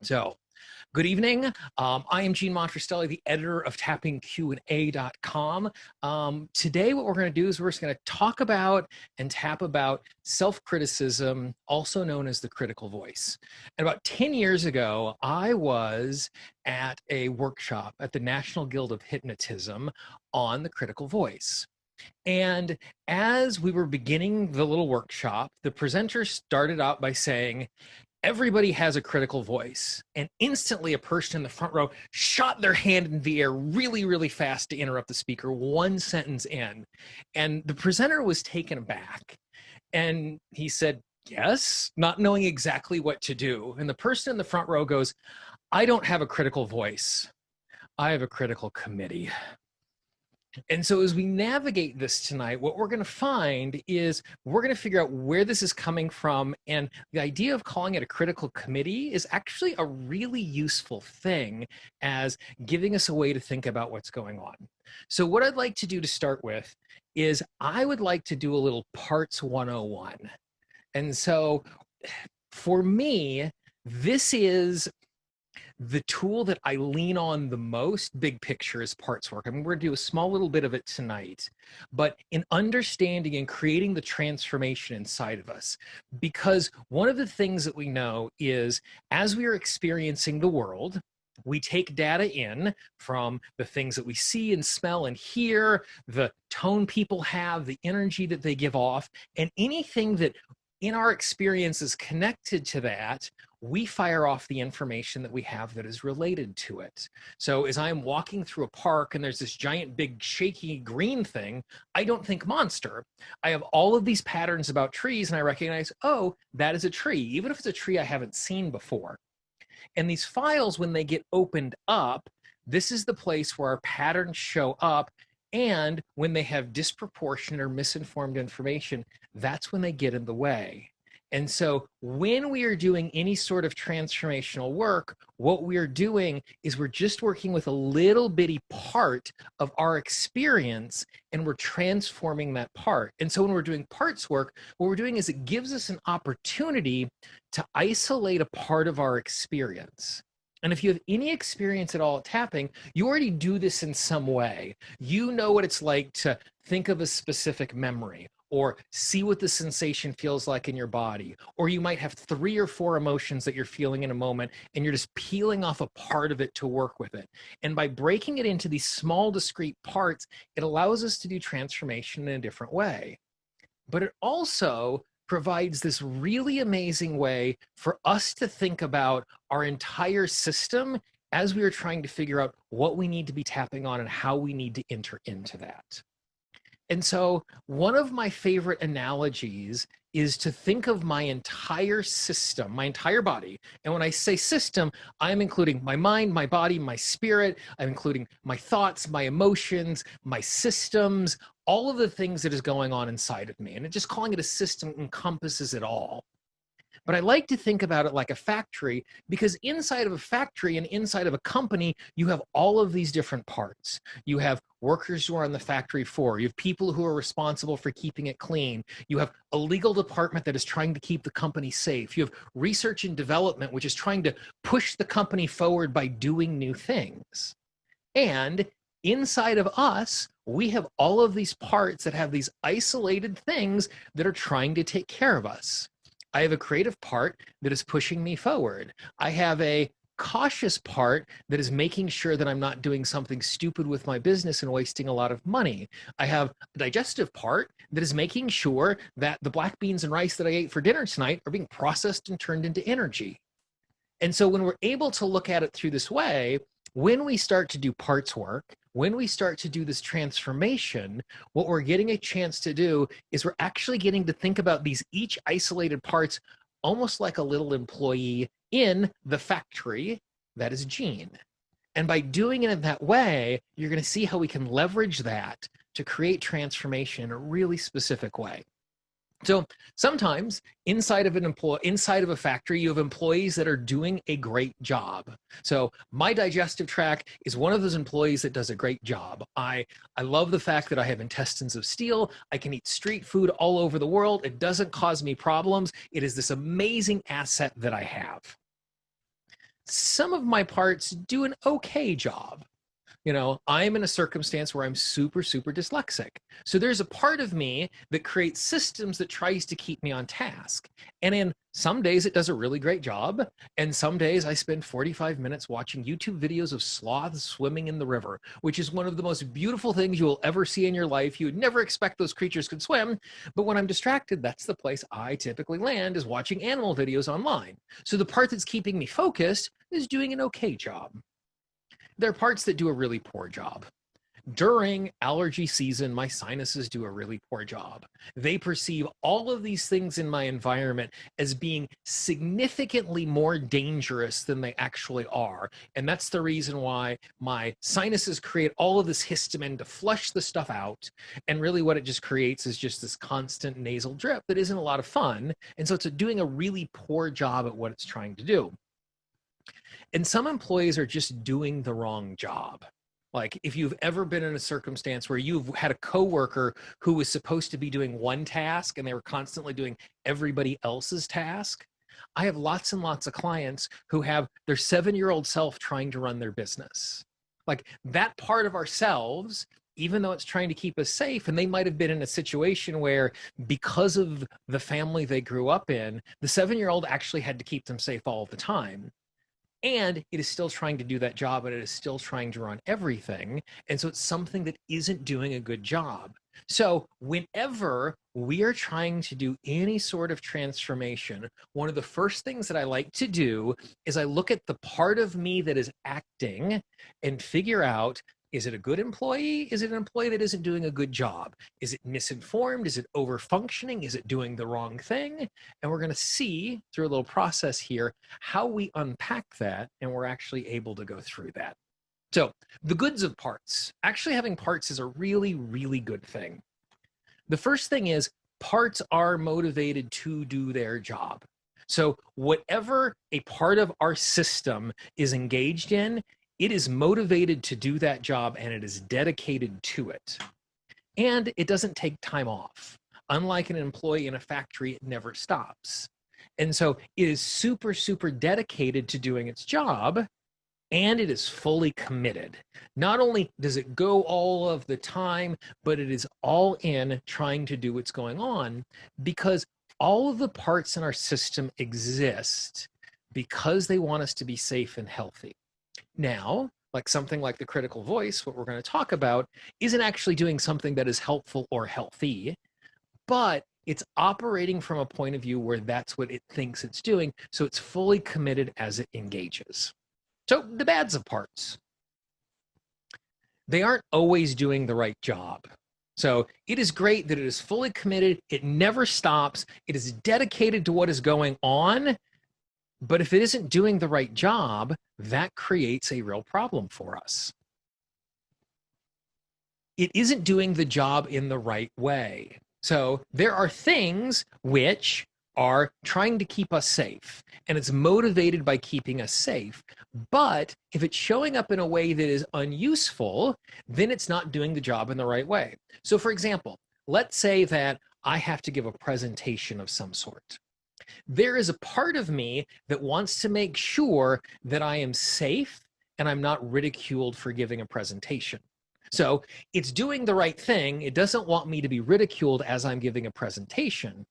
So, good evening. I am Gene Montrestelli, the editor of TappingQ&A.com. Today, what we're going to do is we're just going to talk about and tap about self-criticism, also known as the critical voice. And about 10 years ago, I was at a workshop at the National Guild of Hypnotism on the critical voice. And as we were beginning the little workshop, the presenter started out by saying, everybody has a critical voice. And instantly, a person in the front row shot their hand in the air really, really fast to interrupt the speaker, one sentence in. And the presenter was taken aback. And he said, yes, not knowing exactly what to do. And the person in the front row goes, I don't have a critical voice. I have a critical committee. And so as we navigate this tonight, what we're going to find is we're going to figure out where this is coming from. And the idea of calling it a critical committee is actually a really useful thing as giving us a way to think about what's going on. So what I'd like to do to start with is I would like to do a little parts 101. And so for me, this is the tool that I lean on the most, big picture, is parts work. I mean, we're going to do a small little bit of it tonight, but in understanding and creating the transformation inside of us. Because one of the things that we know is as we are experiencing the world, we take data in from the things that we see and smell and hear, the tone people have, the energy that they give off, and anything that in our experience is connected to that, we fire off the information that we have that is related to it. So as I'm walking through a park and there's this giant, big, shaky green thing, I don't think monster. I have all of these patterns about trees and I recognize, oh, that is a tree, even if it's a tree I haven't seen before. And these files, when they get opened up, this is the place where our patterns show up. And when they have disproportionate or misinformed information, that's when they get in the way. And so when we are doing any sort of transformational work, what we are doing is we're just working with a little bitty part of our experience and we're transforming that part. And so when we're doing parts work, what we're doing is it gives us an opportunity to isolate a part of our experience. And if you have any experience at all at tapping, you already do this in some way. You know what it's like to think of a specific memory or see what the sensation feels like in your body. Or you might have 3 or 4 emotions that you're feeling in a moment, and you're just peeling off a part of it to work with it. And by breaking it into these small, discrete parts, it allows us to do transformation in a different way. But it also provides this really amazing way for us to think about our entire system as we are trying to figure out what we need to be tapping on and how we need to enter into that. And so one of my favorite analogies is to think of my entire system, my entire body. And when I say system, I'm including my mind, my body, my spirit. I'm including my thoughts, my emotions, my systems, all of the things that is going on inside of me. And just calling it a system encompasses it all. But I like to think about it like a factory, because inside of a factory and inside of a company, you have all of these different parts. You have workers who are on the factory floor. You have people who are responsible for keeping it clean. You have a legal department that is trying to keep the company safe. You have research and development, which is trying to push the company forward by doing new things. And inside of us, we have all of these parts that have these isolated things that are trying to take care of us. I have a creative part that is pushing me forward. I have a cautious part that is making sure that I'm not doing something stupid with my business and wasting a lot of money. I have a digestive part that is making sure that the black beans and rice that I ate for dinner tonight are being processed and turned into energy. And so when we're able to look at it through this way, when we start to do parts work, when we start to do this transformation, what we're getting a chance to do is we're actually getting to think about these each isolated parts almost like a little employee in the factory that is Gene. And by doing it in that way, you're going to see how we can leverage that to create transformation in a really specific way. So sometimes inside of a factory, you have employees that are doing a great job. So my digestive tract is one of those employees that does a great job. I love the fact that I have intestines of steel. I can eat street food all over the world. It doesn't cause me problems. It is this amazing asset that I have. some of my parts do an okay job. I'm in a circumstance where I'm super, super dyslexic. So there's a part of me that creates systems that tries to keep me on task. And in some days it does a really great job. And some days I spend 45 minutes watching YouTube videos of sloths swimming in the river, which is one of the most beautiful things you will ever see in your life. You would never expect those creatures could swim. But when I'm distracted, that's the place I typically land, is watching animal videos online. So the part that's keeping me focused is doing an okay job. There are parts that do a really poor job. During allergy season, my sinuses do a really poor job. They perceive all of these things in my environment as being significantly more dangerous than they actually are. And that's the reason why my sinuses create all of this histamine to flush the stuff out. And really what it just creates is just this constant nasal drip that isn't a lot of fun. And so it's doing a really poor job at what it's trying to do. And some employees are just doing the wrong job. Like if you've ever been in a circumstance where you've had a coworker who was supposed to be doing one task and they were constantly doing everybody else's task. I have lots and lots of clients who have their 7-year-old self trying to run their business. Like that part of ourselves, even though it's trying to keep us safe, and they might have been in a situation where because of the family they grew up in, the 7-year-old actually had to keep them safe all the time. And it is still trying to do that job, and it is still trying to run everything. And so it's something that isn't doing a good job. So whenever we are trying to do any sort of transformation, one of the first things that I like to do is I look at the part of me that is acting and figure out, is it a good employee? Is it an employee that isn't doing a good job? Is it misinformed? Is it over-functioning? Is it doing the wrong thing? And we're going to see through a little process here how we unpack that, and we're actually able to go through that. So the goods of parts. Actually having parts is a really, really good thing. The first thing is parts are motivated to do their job. So whatever a part of our system is engaged in, it is motivated to do that job, and it is dedicated to it. And it doesn't take time off. Unlike an employee in a factory, it never stops. And so it is super, super dedicated to doing its job, and it is fully committed. Not only does it go all of the time, but it is all in trying to do what's going on, because all of the parts in our system exist because they want us to be safe and healthy. Now, like something like the critical voice, what we're going to talk about, isn't actually doing something that is helpful or healthy, but it's operating from a point of view where that's what it thinks it's doing. So it's fully committed as it engages. So the bads of parts. They aren't always doing the right job. So it is great that it is fully committed. It never stops. It is dedicated to what is going on. But if it isn't doing the right job, that creates a real problem for us. It isn't doing the job in the right way. So there are things which are trying to keep us safe, and it's motivated by keeping us safe. But if it's showing up in a way that is unuseful, then it's not doing the job in the right way. So for example, let's say that I have to give a presentation of some sort. There is a part of me that wants to make sure that I am safe and I'm not ridiculed for giving a presentation. So it's doing the right thing. It doesn't want me to be ridiculed as I'm giving a presentation.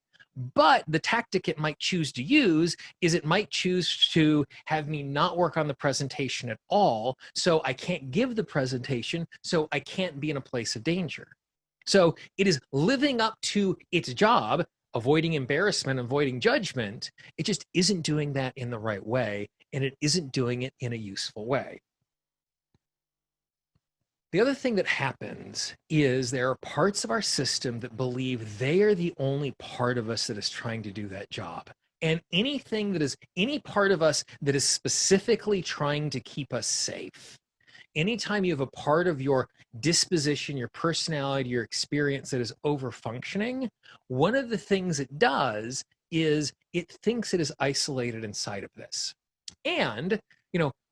But the tactic it might choose to use is it might choose to have me not work on the presentation at all. So I can't give the presentation, so I can't be in a place of danger. So it is living up to its job, avoiding embarrassment, avoiding judgment. It just isn't doing that in the right way, and it isn't doing it in a useful way. The other thing that happens is there are parts of our system that believe they are the only part of us that is trying to do that job. And anything that is, any part of us that is specifically trying to keep us safe, anytime you have a part of your disposition, your personality, your experience that is over functioning, one of the things it does is it thinks it is isolated inside of this. And,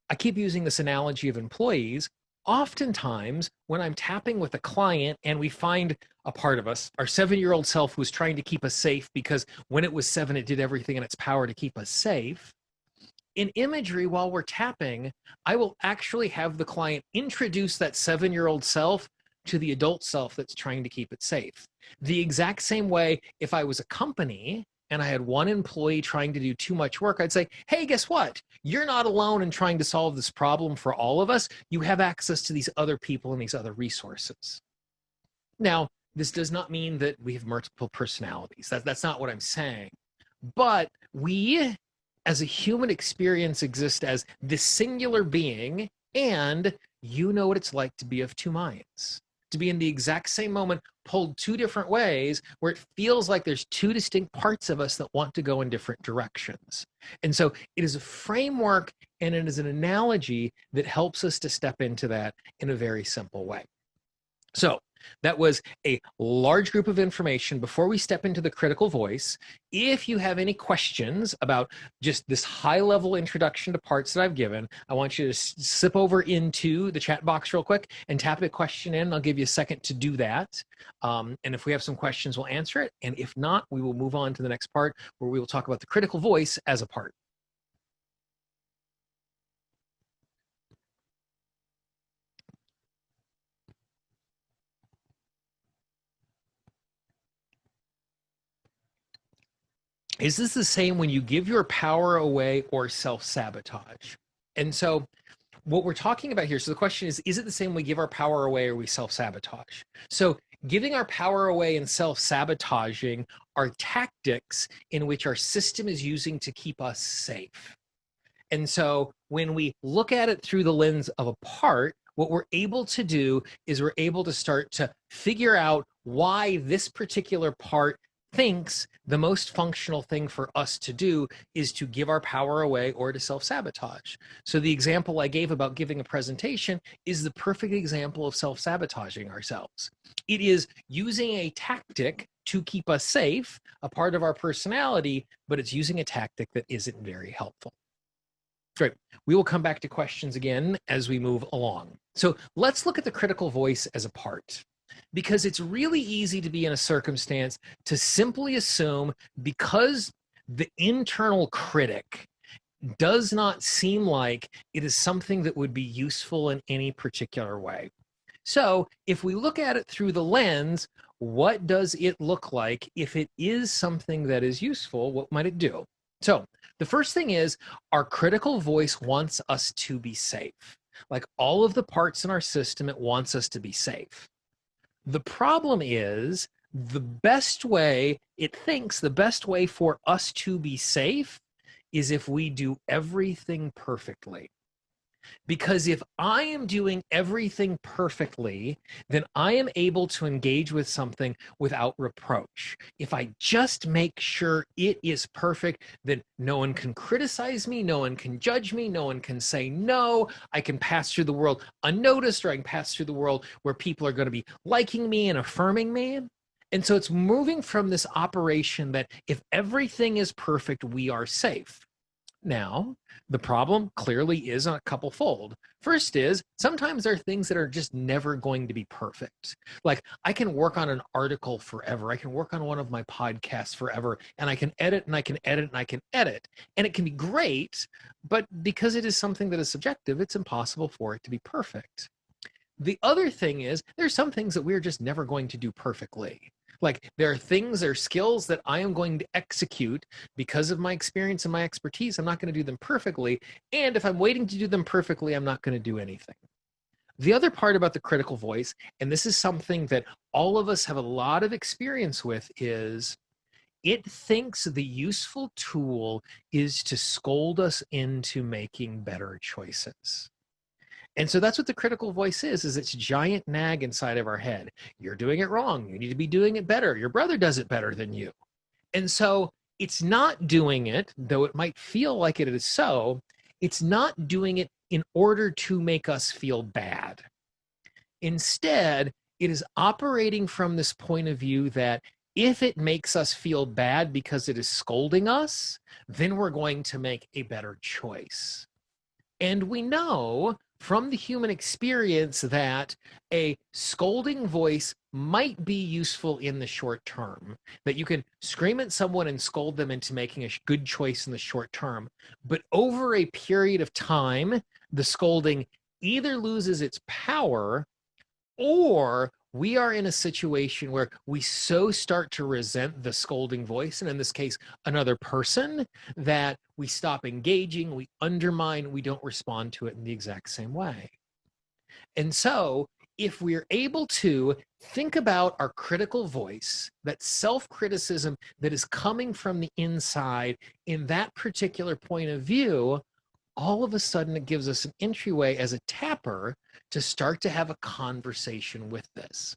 I keep using this analogy of employees. Oftentimes, when I'm tapping with a client and we find a part of us, our 7-year-old self who was trying to keep us safe because when it was 7, it did everything in its power to keep us safe, in imagery, while we're tapping, I will actually have the client introduce that 7-year-old self to the adult self that's trying to keep it safe. The exact same way, if I was a company and I had one employee trying to do too much work, I'd say, hey, guess what? You're not alone in trying to solve this problem for all of us. You have access to these other people and these other resources. Now, this does not mean that we have multiple personalities. That's not what I'm saying. But we, as a human experience, exist as this singular being, and you know what it's like to be of two minds, to be in the exact same moment, pulled two different ways, where it feels like there's two distinct parts of us that want to go in different directions. And so it is a framework and it is an analogy that helps us to step into that in a very simple way. So that was a large group of information. Before we step into the critical voice, if you have any questions about just this high-level introduction to parts that I've given, I want you to slip over into the chat box real quick and tap a question in. I'll give you a second to do that. And if we have some questions, we'll answer it. And if not, we will move on to the next part where we will talk about the critical voice as a part. Is this the same when you give your power away or self-sabotage? And so what we're talking about here, so the question is it the same when we give our power away or we self-sabotage? So giving our power away and self-sabotaging are tactics in which our system is using to keep us safe. And so when we look at it through the lens of a part, what we're able to do is we're able to start to figure out why this particular part thinks the most functional thing for us to do is to give our power away or to self-sabotage. So the example I gave about giving a presentation is the perfect example of self-sabotaging ourselves. It is using a tactic to keep us safe, a part of our personality, but it's using a tactic that isn't very helpful. Great. We will come back to questions again as we move along. So let's look at the critical voice as a part, because it's really easy to be in a circumstance to simply assume, because the internal critic does not seem like it is something that would be useful in any particular way. So if we look at it through the lens, what does it look like? If it is something that is useful, what might it do? So the first thing is our critical voice wants us to be safe. Like all of the parts in our system, it wants us to be safe. The problem is the best way, it thinks the best way for us to be safe is if we do everything perfectly. Because if I am doing everything perfectly, then I am able to engage with something without reproach. If I just make sure it is perfect, then no one can criticize me, no one can judge me, no one can say no. I can pass through the world unnoticed, or I can pass through the world where people are going to be liking me and affirming me. And so it's moving from this operation that if everything is perfect, we are safe. Now, the problem clearly is a couple fold. First is sometimes there are things that are just never going to be perfect. Like I can work on an article forever. I can work on one of my podcasts forever, and I can edit and I can edit and I can edit. And it can be great, but because it is something that is subjective, it's impossible for it to be perfect. The other thing is there's some things that we're just never going to do perfectly. Like there are things or skills that I am going to execute because of my experience and my expertise. I'm not going to do them perfectly. And if I'm waiting to do them perfectly, I'm not going to do anything. The other part about the critical voice, and this is something that all of us have a lot of experience with, is it thinks the useful tool is to scold us into making better choices. And so that's what the critical voice is it's a giant nag inside of our head. You're doing it wrong. You need to be doing it better. Your brother does it better than you. And so it's not doing it, though it might feel like it is so, it's not doing it in order to make us feel bad. Instead, it is operating from this point of view that if it makes us feel bad because it is scolding us, then we're going to make a better choice. And we know from the human experience that a scolding voice might be useful in the short term, that you can scream at someone and scold them into making a good choice in the short term. But over a period of time, the scolding either loses its power, or we are in a situation where we so start to resent the scolding voice, and in this case, another person, that we stop engaging, we undermine, we don't respond to it in the exact same way. And so, if we're able to think about our critical voice, that self criticism that is coming from the inside in that particular point of view, all of a sudden it gives us an entryway as a tapper to start to have a conversation with this.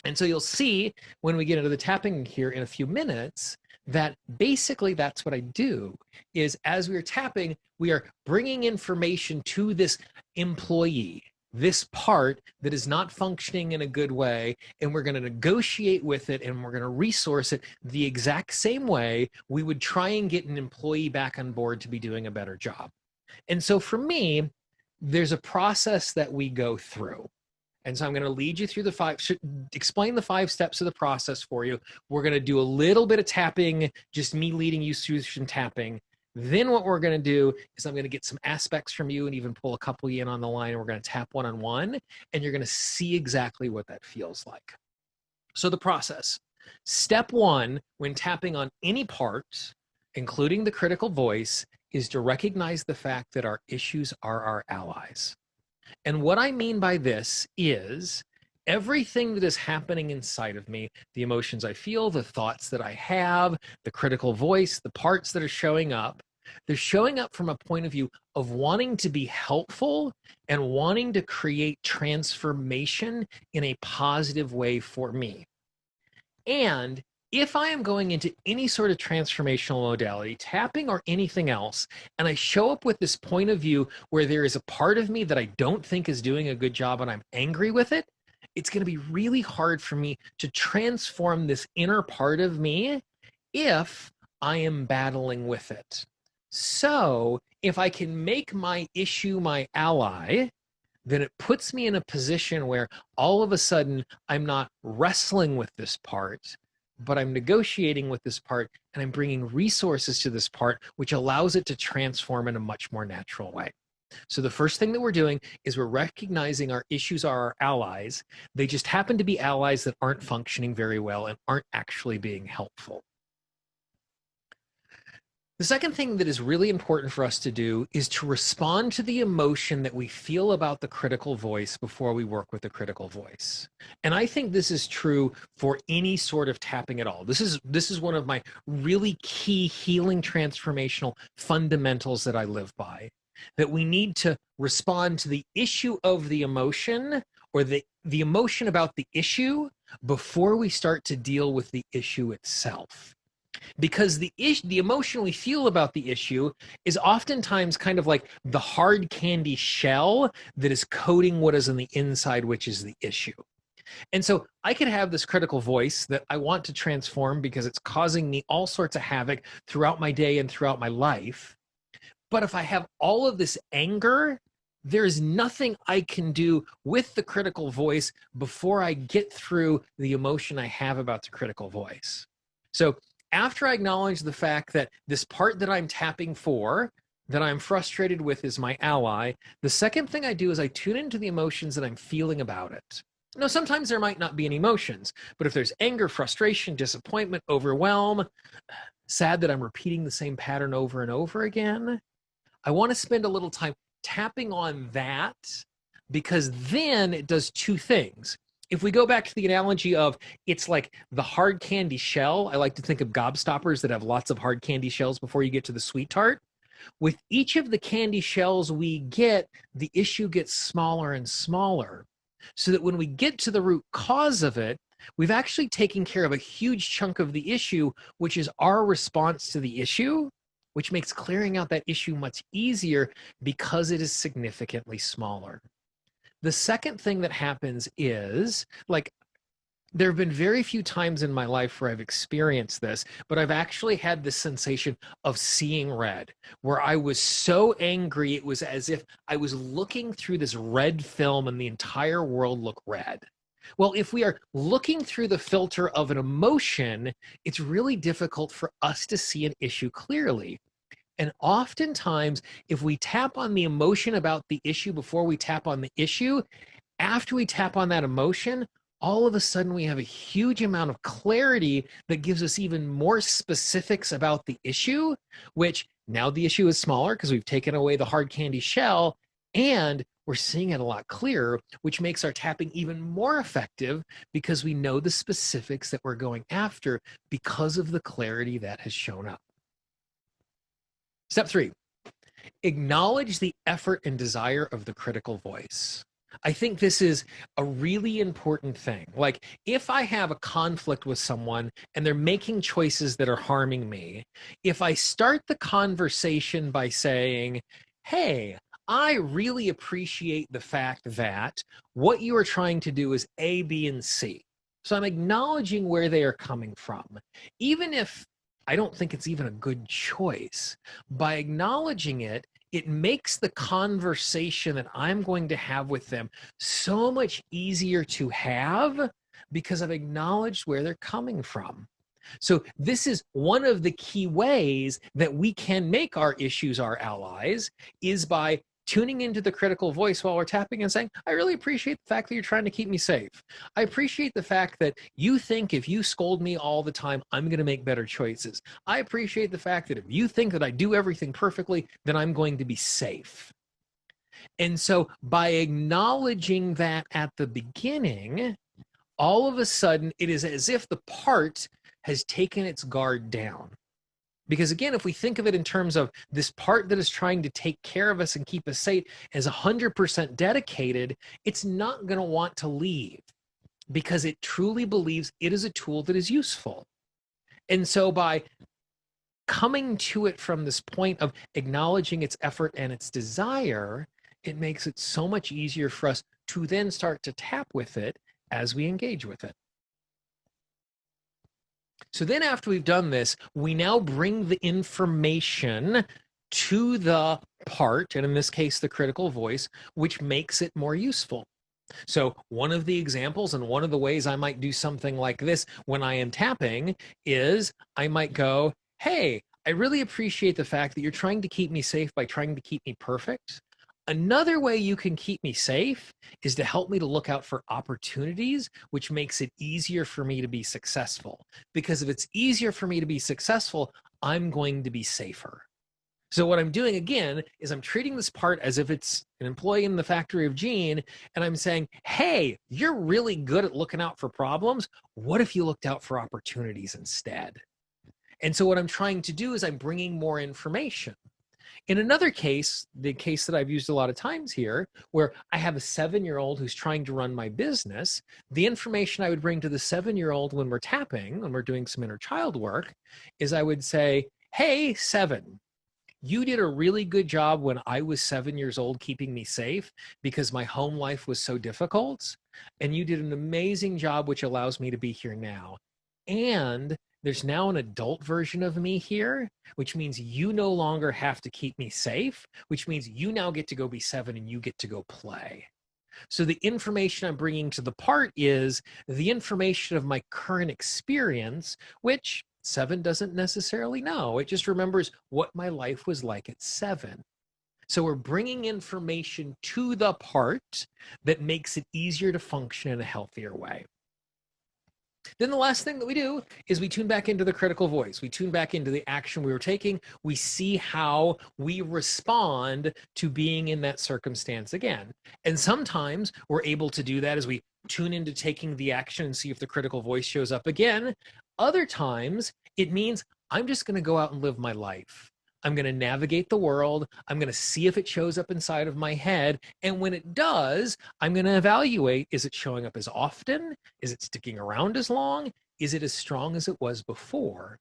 And so you'll see when we get into the tapping here in a few minutes that basically that's what I do, is as we're tapping, we are bringing information to this employee, this part that is not functioning in a good way, and we're going to negotiate with it, and we're going to resource it the exact same way we would try and get an employee back on board to be doing a better job. And so for me, there's a process that we go through. And so I'm going to lead you through explain the 5 steps of the process for you. We're going to do a little bit of tapping, just me leading you through some tapping. Then what we're going to do is I'm going to get some aspects from you and even pull a couple of you in on the line, and we're going to tap one-on-one, and you're going to see exactly what that feels like. So the process. Step 1, when tapping on any part, including the critical voice, is to recognize the fact that our issues are our allies. And what I mean by this is everything that is happening inside of me, the emotions I feel, the thoughts that I have, the critical voice, the parts that are showing up, they're showing up from a point of view of wanting to be helpful and wanting to create transformation in a positive way for me. And if I am going into any sort of transformational modality, tapping or anything else, and I show up with this point of view where there is a part of me that I don't think is doing a good job and I'm angry with it, it's going to be really hard for me to transform this inner part of me if I am battling with it. So if I can make my issue my ally, then it puts me in a position where all of a sudden I'm not wrestling with this part, but I'm negotiating with this part, and I'm bringing resources to this part, which allows it to transform in a much more natural way. So the first thing that we're doing is we're recognizing our issues are our allies. They just happen to be allies that aren't functioning very well and aren't actually being helpful. The second thing that is really important for us to do is to respond to the emotion that we feel about the critical voice before we work with the critical voice. And I think this is true for any sort of tapping at all. This is one of my really key healing transformational fundamentals that I live by, that we need to respond to the issue of the emotion, or the emotion about the issue, before we start to deal with the issue itself. Because the emotion we feel about the issue is oftentimes kind of like the hard candy shell that is coating what is on the inside, which is the issue. And so I could have this critical voice that I want to transform because it's causing me all sorts of havoc throughout my day and throughout my life. But if I have all of this anger, there's nothing I can do with the critical voice before I get through the emotion I have about the critical voice. So after I acknowledge the fact that this part that I'm tapping for, that I'm frustrated with, is my ally, the second thing I do is I tune into the emotions that I'm feeling about it. Now, sometimes there might not be any emotions, but if there's anger, frustration, disappointment, overwhelm, sad that I'm repeating the same pattern over and over again, I want to spend a little time tapping on that, because then it does 2 things. If we go back to the analogy of it's like the hard candy shell, I like to think of gobstoppers that have lots of hard candy shells before you get to the sweet tart. With each of the candy shells we get, the issue gets smaller and smaller, so that when we get to the root cause of it, we've actually taken care of a huge chunk of the issue, which is our response to the issue, which makes clearing out that issue much easier because it is significantly smaller. The second thing that happens is, like, There have been very few times in my life where I've experienced this, but I've actually had this sensation of seeing red, where I was so angry, it was as if I was looking through this red film and the entire world looked red. Well, if we are looking through the filter of an emotion, it's really difficult for us to see an issue clearly. And oftentimes, if we tap on the emotion about the issue before we tap on the issue, after we tap on that emotion, all of a sudden we have a huge amount of clarity that gives us even more specifics about the issue, which now the issue is smaller because we've taken away the hard candy shell and we're seeing it a lot clearer, which makes our tapping even more effective because we know the specifics that we're going after because of the clarity that has shown up. Step 3, acknowledge the effort and desire of the critical voice. I think this is a really important thing. Like, if I have a conflict with someone and they're making choices that are harming me, if I start the conversation by saying, hey, I really appreciate the fact that what you are trying to do is A, B, and C. So I'm acknowledging where they are coming from. Even if I don't think it's even a good choice, by acknowledging it, it makes the conversation that I'm going to have with them so much easier to have because I've acknowledged where they're coming from. So this is one of the key ways that we can make our issues our allies, is by tuning into the critical voice while we're tapping and saying, I really appreciate the fact that you're trying to keep me safe. I appreciate the fact that you think if you scold me all the time, I'm going to make better choices. I appreciate the fact that if you think that I do everything perfectly, then I'm going to be safe. And so by acknowledging that at the beginning, all of a sudden it is as if the part has taken its guard down. Because again, if we think of it in terms of this part that is trying to take care of us and keep us safe as 100% dedicated, it's not going to want to leave because it truly believes it is a tool that is useful. And so by coming to it from this point of acknowledging its effort and its desire, it makes it so much easier for us to then start to tap with it as we engage with it. So then after we've done this, we now bring the information to the part, and in this case, the critical voice, which makes it more useful. So one of the examples and one of the ways I might do something like this when I am tapping is I might go, hey, I really appreciate the fact that you're trying to keep me safe by trying to keep me perfect. Another way you can keep me safe is to help me to look out for opportunities, which makes it easier for me to be successful. Because if it's easier for me to be successful, I'm going to be safer. So what I'm doing again is I'm treating this part as if it's an employee in the factory of Gene, and I'm saying, hey, you're really good at looking out for problems. What if you looked out for opportunities instead? And so what I'm trying to do is I'm bringing more information. In another case, the case that I've used a lot of times here, where I have a 7-year-old who's trying to run my business, the information I would bring to the 7-year-old when we're tapping, when we're doing some inner child work, is I would say, hey, 7, you did a really good job when I was 7 years old keeping me safe because my home life was so difficult. And you did an amazing job, which allows me to be here now. And there's now an adult version of me here, which means you no longer have to keep me safe, which means you now get to go be 7 and you get to go play. So the information I'm bringing to the part is the information of my current experience, which 7 doesn't necessarily know. It just remembers what my life was like at 7. So we're bringing information to the part that makes it easier to function in a healthier way. Then the last thing that we do is we tune back into the critical voice. We tune back into the action we were taking. We see how we respond to being in that circumstance again. And sometimes we're able to do that as we tune into taking the action and see if the critical voice shows up again. Other times it means I'm just going to go out and live my life. I'm going to navigate the world. I'm going to see if it shows up inside of my head. And when it does, I'm going to evaluate, is it showing up as often? Is it sticking around as long? Is it as strong as it was before?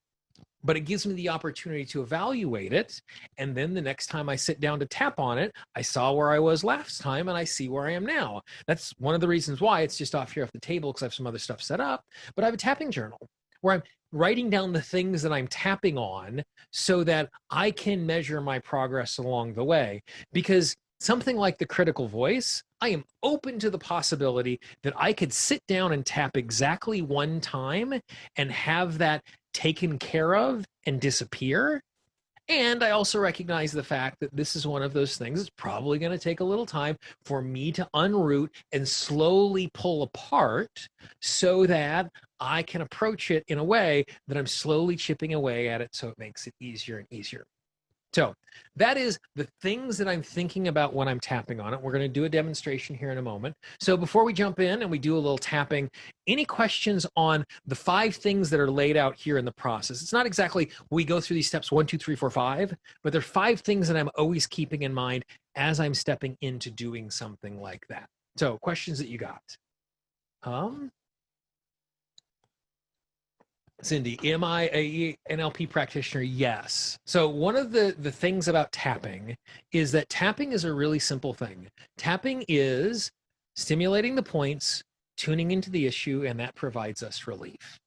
but it gives me the opportunity to evaluate it. And then the next time I sit down to tap on it, I saw where I was last time and I see where I am now. That's one of the reasons why it's just off here off the table, because I have some other stuff set up, but I have a tapping journal where I'm writing down the things that I'm tapping on so that I can measure my progress along the way. Because something like the critical voice, I am open to the possibility that I could sit down and tap exactly one time and have that taken care of and disappear. And I also recognize the fact that this is one of those things that's probably going to take a little time for me to unroot and slowly pull apart so that I can approach it in a way that I'm slowly chipping away at it so it makes it easier and easier. So that is the things that I'm thinking about when I'm tapping on it. We're going to do a demonstration here in a moment. So before we jump in and we do a little tapping, any questions on the 5 things that are laid out here in the process? It's not exactly we go through these steps 1, 2, 3, 4, 5, but there are 5 things that I'm always keeping in mind as I'm stepping into doing something like that. So questions that you got? Cindy, am I a NLP practitioner? Yes. So one of the things about tapping is that tapping is a really simple thing. Tapping is stimulating the points, tuning into the issue, and that provides us relief.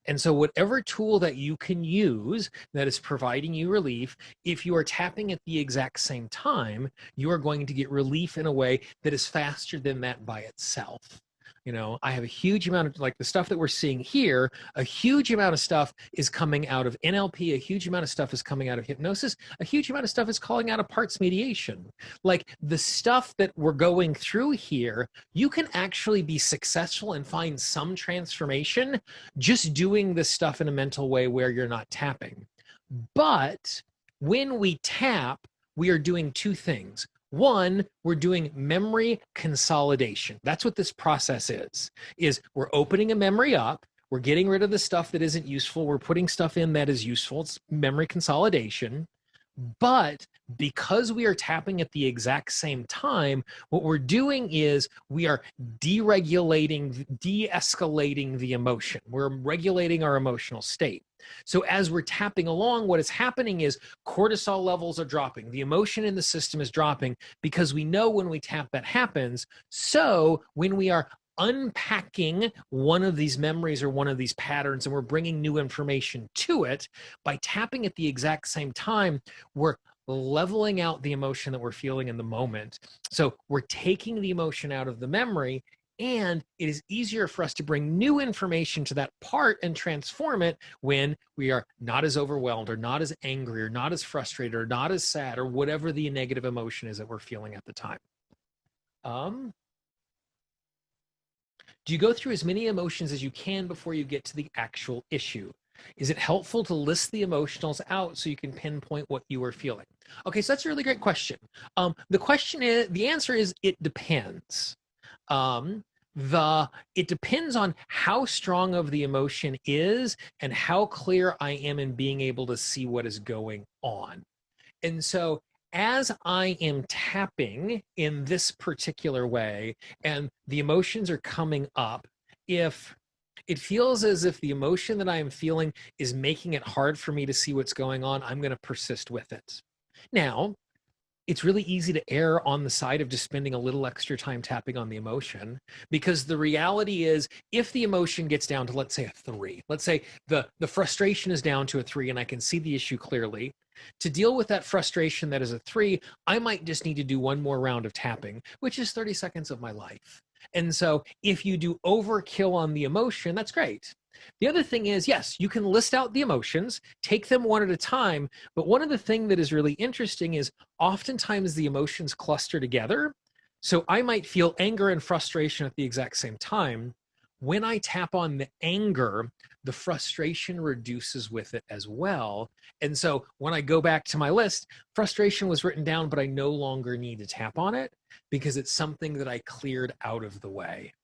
And so whatever tool that you can use that is providing you relief, if you are tapping at the exact same time, you are going to get relief in a way that is faster than that by itself. You know, I have a huge amount of, like the stuff that we're seeing here, a huge amount of stuff is coming out of NLP, a huge amount of stuff is coming out of hypnosis, a huge amount of stuff is calling out of parts mediation. Like the stuff that we're going through here, you can actually be successful and find some transformation just doing this stuff in a mental way where you're not tapping. But when we tap, we are doing 2 things. One, we're doing memory consolidation. That's what this process is we're opening a memory up, we're getting rid of the stuff that isn't useful, we're putting stuff in that is useful. It's memory consolidation. But because we are tapping at the exact same time, what we're doing is we are deregulating, de-escalating the emotion. We're regulating our emotional state. So as we're tapping along, what is happening is cortisol levels are dropping. The emotion in the system is dropping because we know when we tap that happens. So when we are unpacking one of these memories or one of these patterns and we're bringing new information to it, by tapping at the exact same time, we're leveling out the emotion that we're feeling in the moment. So we're taking the emotion out of the memory, and it is easier for us to bring new information to that part and transform it when we are not as overwhelmed or not as angry or not as frustrated or not as sad or whatever the negative emotion is that we're feeling at the time. Do you go through as many emotions as you can before you get to the actual issue? Is it helpful to list the emotionals out so you can pinpoint what you are feeling? Okay, so that's a really great question. The answer is it depends. It depends on how strong of the emotion is and how clear I am in being able to see what is going on. And so as I am tapping in this particular way and the emotions are coming up, if it feels as if the emotion that I am feeling is making it hard for me to see what's going on, I'm going to persist with it. Now, it's really easy to err on the side of just spending a little extra time tapping on the emotion, because the reality is if the emotion gets down to, let's say, a 3, let's say the frustration is down to a 3 and I can see the issue clearly, to deal with that frustration that is a 3, I might just need to do one more round of tapping, which is 30 seconds of my life. And so if you do overkill on the emotion, that's great. The other thing is, yes, you can list out the emotions, take them one at a time, but one of the things that is really interesting is oftentimes the emotions cluster together. So I might feel anger and frustration at the exact same time. When I tap on the anger, the frustration reduces with it as well. And so when I go back to my list, frustration was written down, but I no longer need to tap on it because it's something that I cleared out of the way.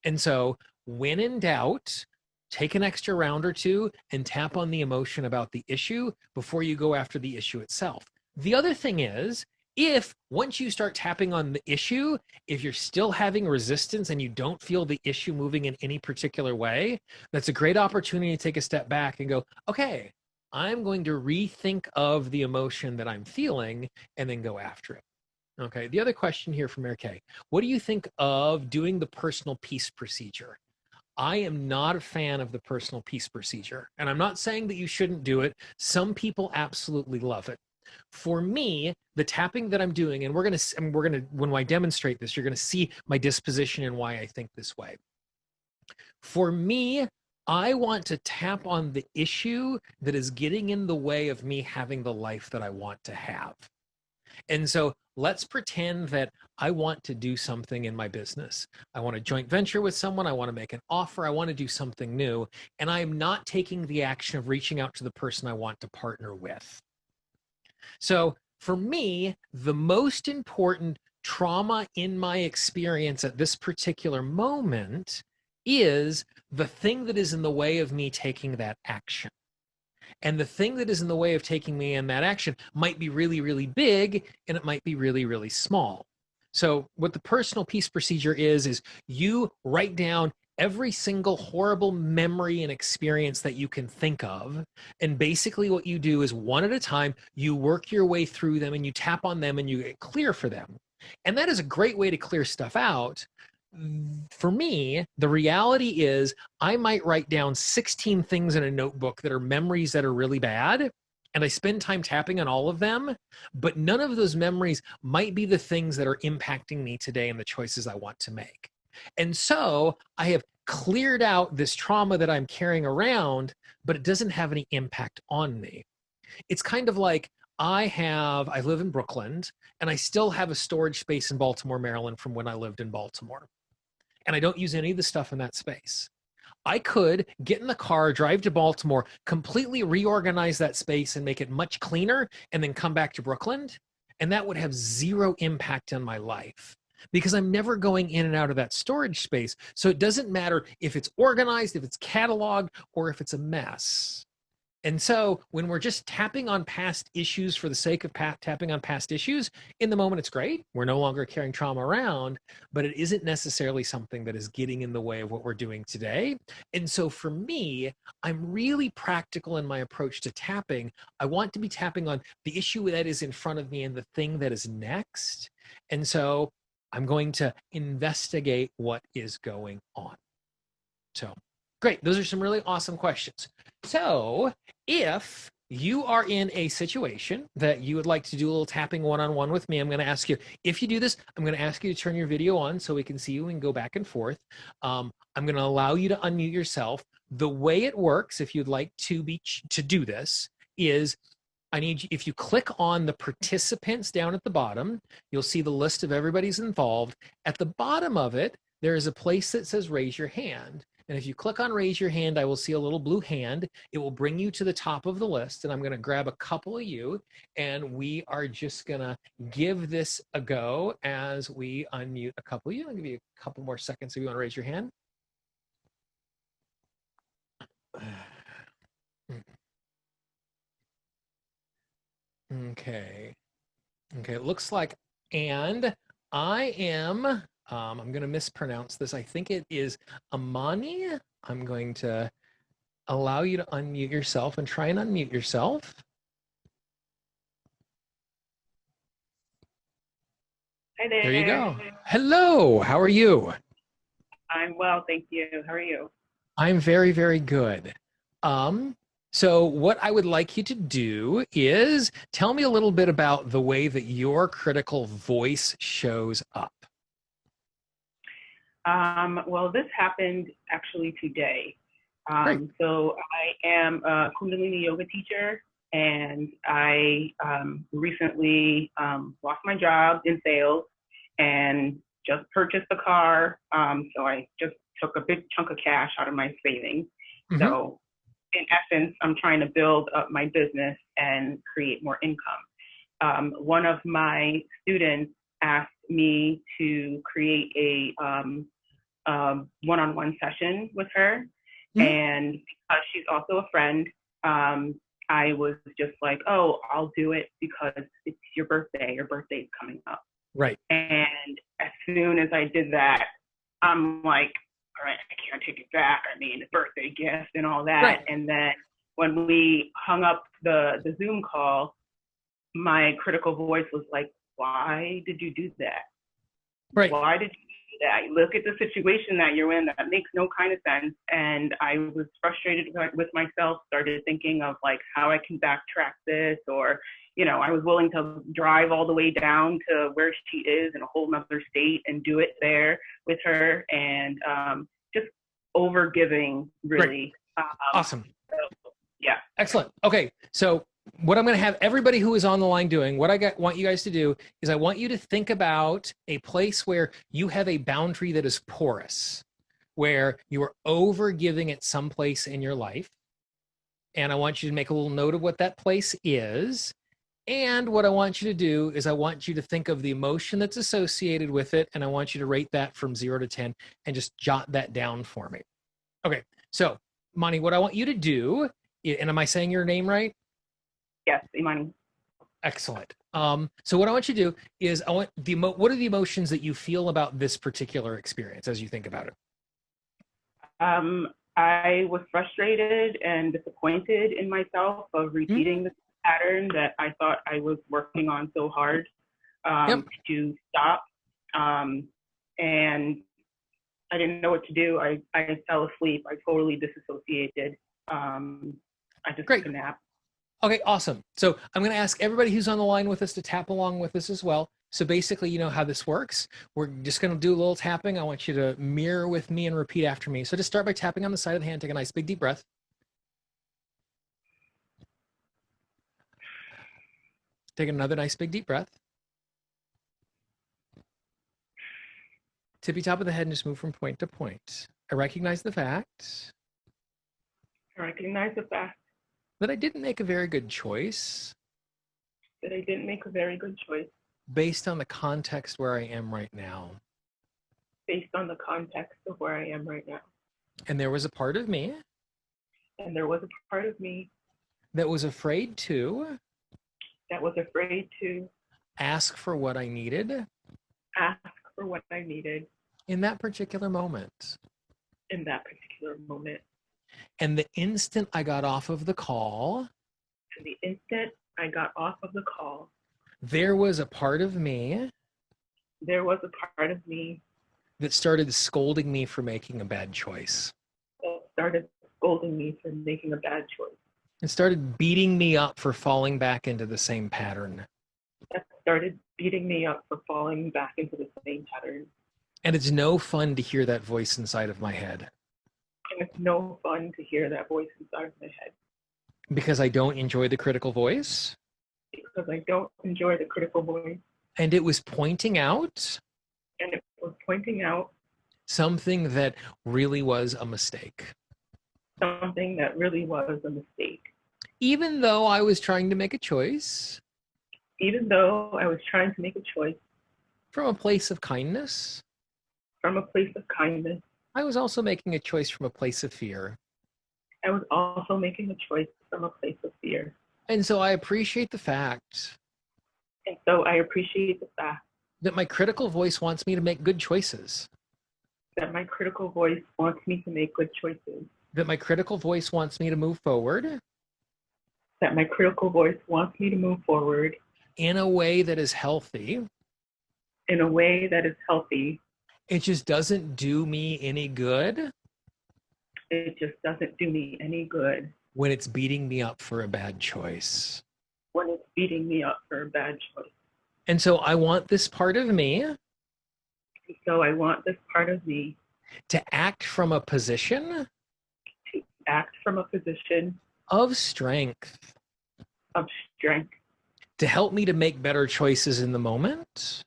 And so when in doubt, take an extra round or 2 and tap on the emotion about the issue before you go after the issue itself. The other thing is, if once you start tapping on the issue, if you're still having resistance and you don't feel the issue moving in any particular way, that's a great opportunity to take a step back and go, okay, I'm going to rethink of the emotion that I'm feeling and then go after it. Okay. The other question here from Mary Kay, what do you think of doing the personal peace procedure? I am not a fan of the personal peace procedure. And I'm not saying that you shouldn't do it. Some people absolutely love it. For me, the tapping that I'm doing, and when I demonstrate this, you're going to see my disposition and why I think this way. For me, I want to tap on the issue that is getting in the way of me having the life that I want to have. And so let's pretend that I want to do something in my business. I want to joint venture with someone. I want to make an offer. I want to do something new. And I am not taking the action of reaching out to the person I want to partner with. So for me, the most important trauma in my experience at this particular moment is the thing that is in the way of me taking that action. And the thing that is in the way of taking me in that action might be really, really big, and it might be really, really small. So what the personal peace procedure is you write down every single horrible memory and experience that you can think of. And basically what you do is one at a time, you work your way through them and you tap on them and you get clear for them. And that is a great way to clear stuff out. For me, the reality is I might write down 16 things in a notebook that are memories that are really bad. And I spend time tapping on all of them, but none of those memories might be the things that are impacting me today and the choices I want to make. And so I have cleared out this trauma that I'm carrying around, but it doesn't have any impact on me. It's kind of like I live in Brooklyn and I still have a storage space in Baltimore, Maryland from when I lived in Baltimore. And I don't use any of the stuff in that space. I could get in the car, drive to Baltimore, completely reorganize that space and make it much cleaner, and then come back to Brooklyn. And that would have zero impact on my life because I'm never going in and out of that storage space. So it doesn't matter if it's organized, if it's cataloged, or if it's a mess. And so when we're just tapping on past issues for the sake of tapping on past issues, in the moment it's great. We're no longer carrying trauma around, but it isn't necessarily something that is getting in the way of what we're doing today. And so for me, I'm really practical in my approach to tapping. I want to be tapping on the issue that is in front of me and the thing that is next. And so I'm going to investigate what is going on. So great. Those are some really awesome questions. So if you are in a situation that you would like to do a little tapping one-on-one with me, I'm going to ask you, if you do this, I'm going to ask you to turn your video on so we can see you and go back and forth. I'm going to allow you to unmute yourself. The way it works, if you'd like to do this, is if you click on the participants down at the bottom, you'll see the list of everybody's involved. At the bottom of it, there is a place that says raise your hand. And if you click on raise your hand, I will see a little blue hand. It will bring you to the top of the list. And I'm going to grab a couple of you. And we are just going to give this a go as we unmute a couple of you. I'll give you a couple more seconds if you want to raise your hand. Okay. Okay, it looks like, and I am, I'm going to mispronounce this. I think it is Amani. I'm going to allow you to unmute yourself and try and unmute yourself. Hi there. There you go. Hello, how are you? I'm well, thank you. How are you? I'm very, very good. So what I would like you to do is tell me a little bit about the way that your critical voice shows up. Well, this happened actually today. Great. So I am a Kundalini yoga teacher, and I recently lost my job in sales and just purchased a car. So I just took a big chunk of cash out of my savings. Mm-hmm. So in essence, I'm trying to build up my business and create more income. One of my students asked me to create a one-on-one session with her. Mm-hmm. And because she's also a friend, I was just like, oh, I'll do it because it's your birthday. Your birthday's coming up. Right. And as soon as I did that, I'm like, all right, I can't take it back. I mean, the birthday gift and all that. Right. And then when we hung up the Zoom call, my critical voice was like, why did you do that? Right. Why did you do that? Look at the situation that you're in. That makes no kind of sense. And I was frustrated with myself, started thinking of like how I can backtrack this, or, I was willing to drive all the way down to where she is in a whole nother state and do it there with her. And just over giving, really. Right. Awesome. So, yeah. Excellent. Okay. So what I'm going to have everybody who is on the line doing, what want you guys to do is I want you to think about a place where you have a boundary that is porous, where you are over giving at some place in your life. And I want you to make a little note of what that place is. And what I want you to do is I want you to think of the emotion that's associated with it. And I want you to rate that from 0 to 10 and just jot that down for me. Okay. So, Imani, what I want you to do, and am I saying your name right? Yes, Imani. Excellent. So what I want you to do is what are the emotions that you feel about this particular experience as you think about it? I was frustrated and disappointed in myself of repeating the pattern that I thought I was working on so hard to stop. And I didn't know what to do. I fell asleep. I totally disassociated. I just took a nap. Okay, awesome. So I'm going to ask everybody who's on the line with us to tap along with us as well. So basically, you know how this works. We're just going to do a little tapping. I want you to mirror with me and repeat after me. So just start by tapping on the side of the hand. Take a nice big deep breath. Take another nice big deep breath. Tippy top of the head and just move from point to point. I recognize the fact. That I didn't make a very good choice. Based on the context where I am right now. And there was a part of me. That was afraid to. Ask for what I needed. In that particular moment. And the instant I got off of the call. There was a part of me. That started scolding me for making a bad choice. And started beating me up for falling back into the same pattern. And it's no fun to hear that voice inside of my head. Because I don't enjoy the critical voice. And it was pointing out. Something that really was a mistake. Even though I was trying to make a choice. From a place of kindness. I was also making a choice from a place of fear. And so I appreciate the fact. That my critical voice wants me to make good choices. That my critical voice wants me to move forward. In a way that is healthy. It just doesn't do me any good. When it's beating me up for a bad choice. And so I want this part of me. To act from a position. Of strength. To help me to make better choices in the moment.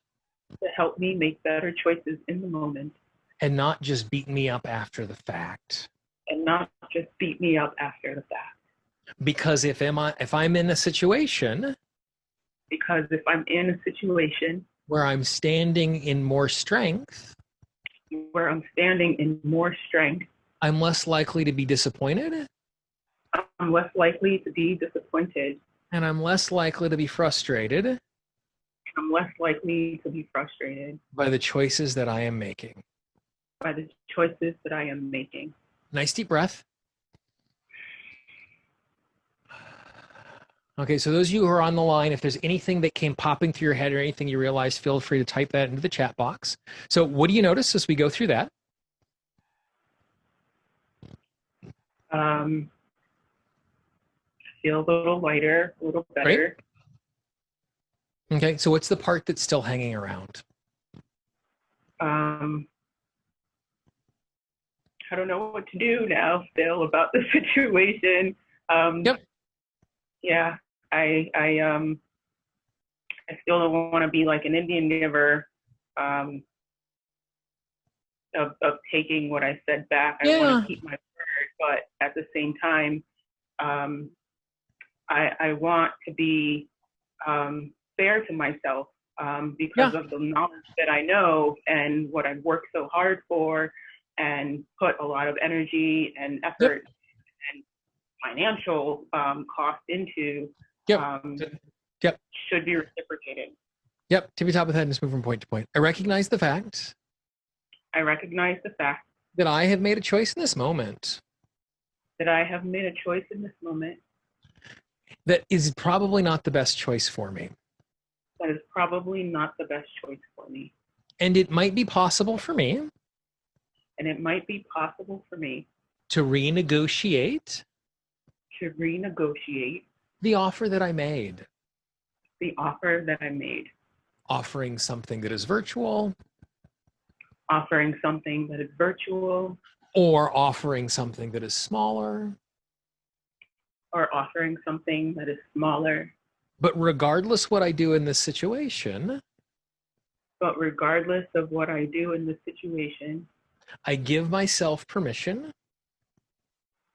And not just beat me up after the fact. Because if I'm in a situation. Where I'm standing in more strength. I'm less likely to be disappointed. And I'm less likely to be frustrated. By the choices that I am making. Nice deep breath. Okay, so those of you who are on the line, if there's anything that came popping through your head or anything you realized, feel free to type that into the chat box. So what do you notice as we go through that? Um, feel a little lighter, a little Great. better. Okay, so what's the part that's still hanging around? I don't know what to do now still about the situation. Yep. Yeah, I still don't want to be like an Indian giver, um, of taking what I said back. I want to Yeah. keep my word, but at the same time, um, I want to be fair to myself, because Yeah. of the knowledge that I know and what I've worked so hard for and put a lot of energy and Yep. effort and financial cost into, Yep. um, Yep. should be reciprocated. Yep. Tippy top of the head and just move from point to point. I recognize the fact I recognize the fact that I have made a choice in this moment that I have made a choice in this moment that is probably not the best choice for me. that is probably not the best choice for me. And it might be possible for me And it might be possible for me to renegotiate to renegotiate the offer that I made, the offer that I made, offering something that is virtual offering something that is virtual or offering something that is smaller. or offering something that is smaller. But regardless what I do in this situation, But regardless of what I do in this situation, I give myself permission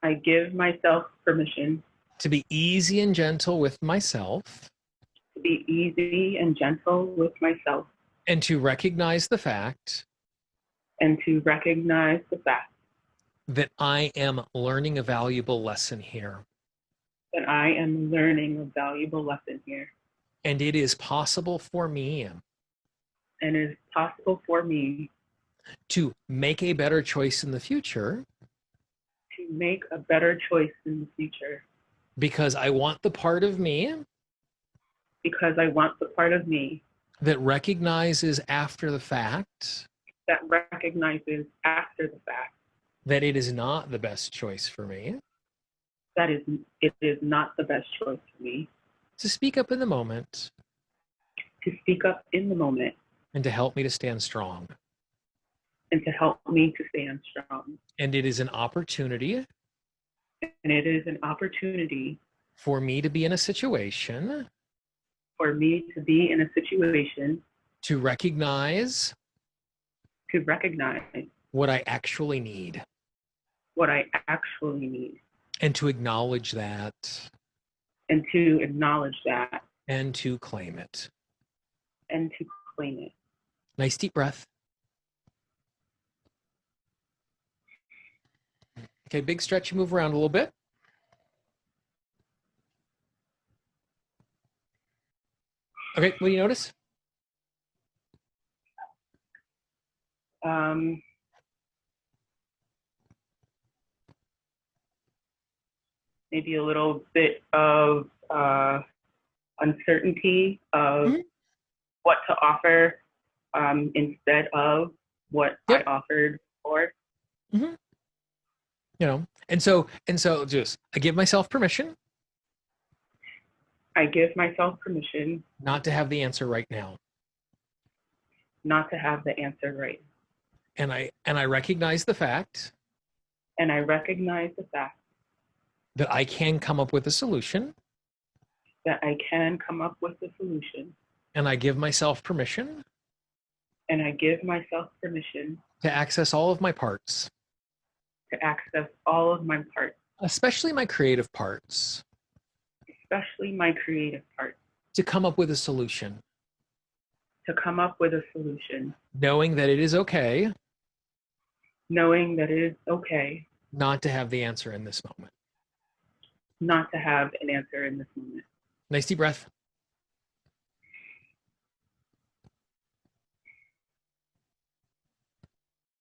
I give myself permission to be easy and gentle with myself to be easy and gentle with myself and to recognize the fact and to recognize the fact that I am learning a valuable lesson here. that I am learning a valuable lesson here. And it is possible for me And it is possible for me to make a better choice in the future to make a better choice in the future because I want the part of me because I want the part of me that recognizes after the fact that recognizes after the fact that it is not the best choice for me that it is not the best choice for me to speak up in the moment to speak up in the moment and to help me to stand strong. and to help me to stand strong. And it is an opportunity And it is an opportunity for me to be in a situation for me to be in a situation to recognize to recognize what I actually need what I actually need and to acknowledge that and to acknowledge that and to claim it. and to claim it. Nice deep breath. Okay, big stretch, you move around a little bit. Okay, what do you notice? Um, maybe a little bit of uncertainty of what to offer, instead of what Yep. I offered before. You know, and so just I give myself permission I give myself permission not to have the answer right now. not to have the answer right. And I recognize the fact And I recognize the fact that I can come up with a solution, that I can come up with a solution. and I give myself permission And I give myself permission to access all of my parts, to access all of my parts, especially my creative parts, especially my creative parts, to come up with a solution, to come up with a solution, knowing that it is okay knowing that it is okay not to have the answer in this moment. not to have an answer in this moment. Nice deep breath.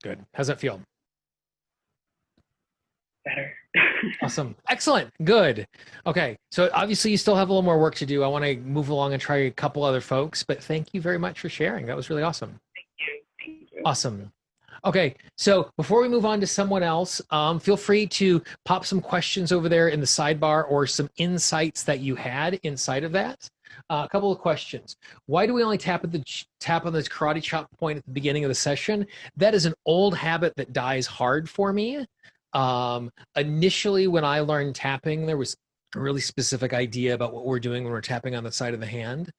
Good. How's that feel? Better. Awesome. Excellent. Good. Okay. So obviously you still have a little more work to do. I want to move along and try a couple other folks, but thank you very much for sharing. That was really awesome. Thank you. Awesome. Okay, so before we move on to someone else, feel free to pop some questions over there in the sidebar or some insights that you had inside of that. A couple of questions. Why do we only tap on the karate chop point at the beginning of the session? That is an old habit that dies hard for me. Initially, when I learned tapping, there was a really specific idea about what we're doing when we're tapping on the side of the hand.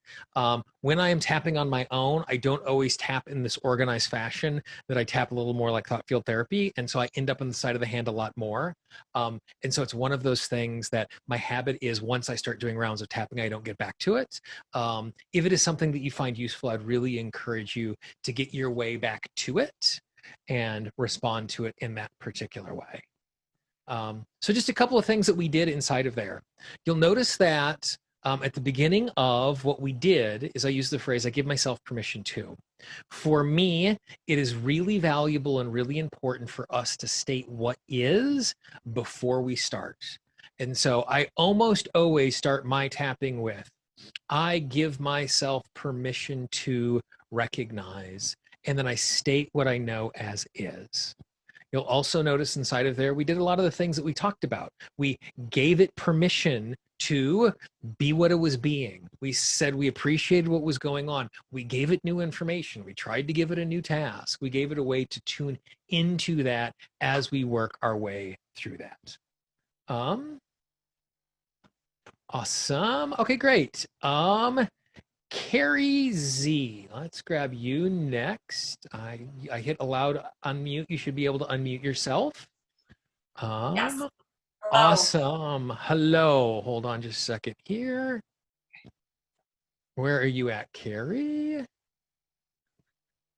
When I am tapping on my own, I don't always tap in this organized fashion that I tap a little more like thought field therapy. And so I end up on the side of the hand a lot more. And so it's one of those things that my habit is once I start doing rounds of tapping, I don't get back to it. If it is something that you find useful, I'd really encourage you to get your way back to it and respond to it in that particular way. So just a couple of things that we did inside of there. You'll notice that at the beginning of what we did is I used the phrase, I give myself permission to. For me, it is really valuable and really important for us to state what is before we start. And so I almost always start my tapping with, I give myself permission to recognize, and then I state what I know as is. You'll also notice inside of there, we did a lot of the things that we talked about. We gave it permission to be what it was being. We said we appreciated what was going on. We gave it new information. We tried to give it a new task. We gave it a way to tune into that as we work our way through that. Awesome. Okay, great. Carrie Z, let's grab you next. I hit allow to unmute. You should be able to unmute yourself. Yes. Hello. Awesome. Hello. Hold on just a second here. Where are you at, Carrie?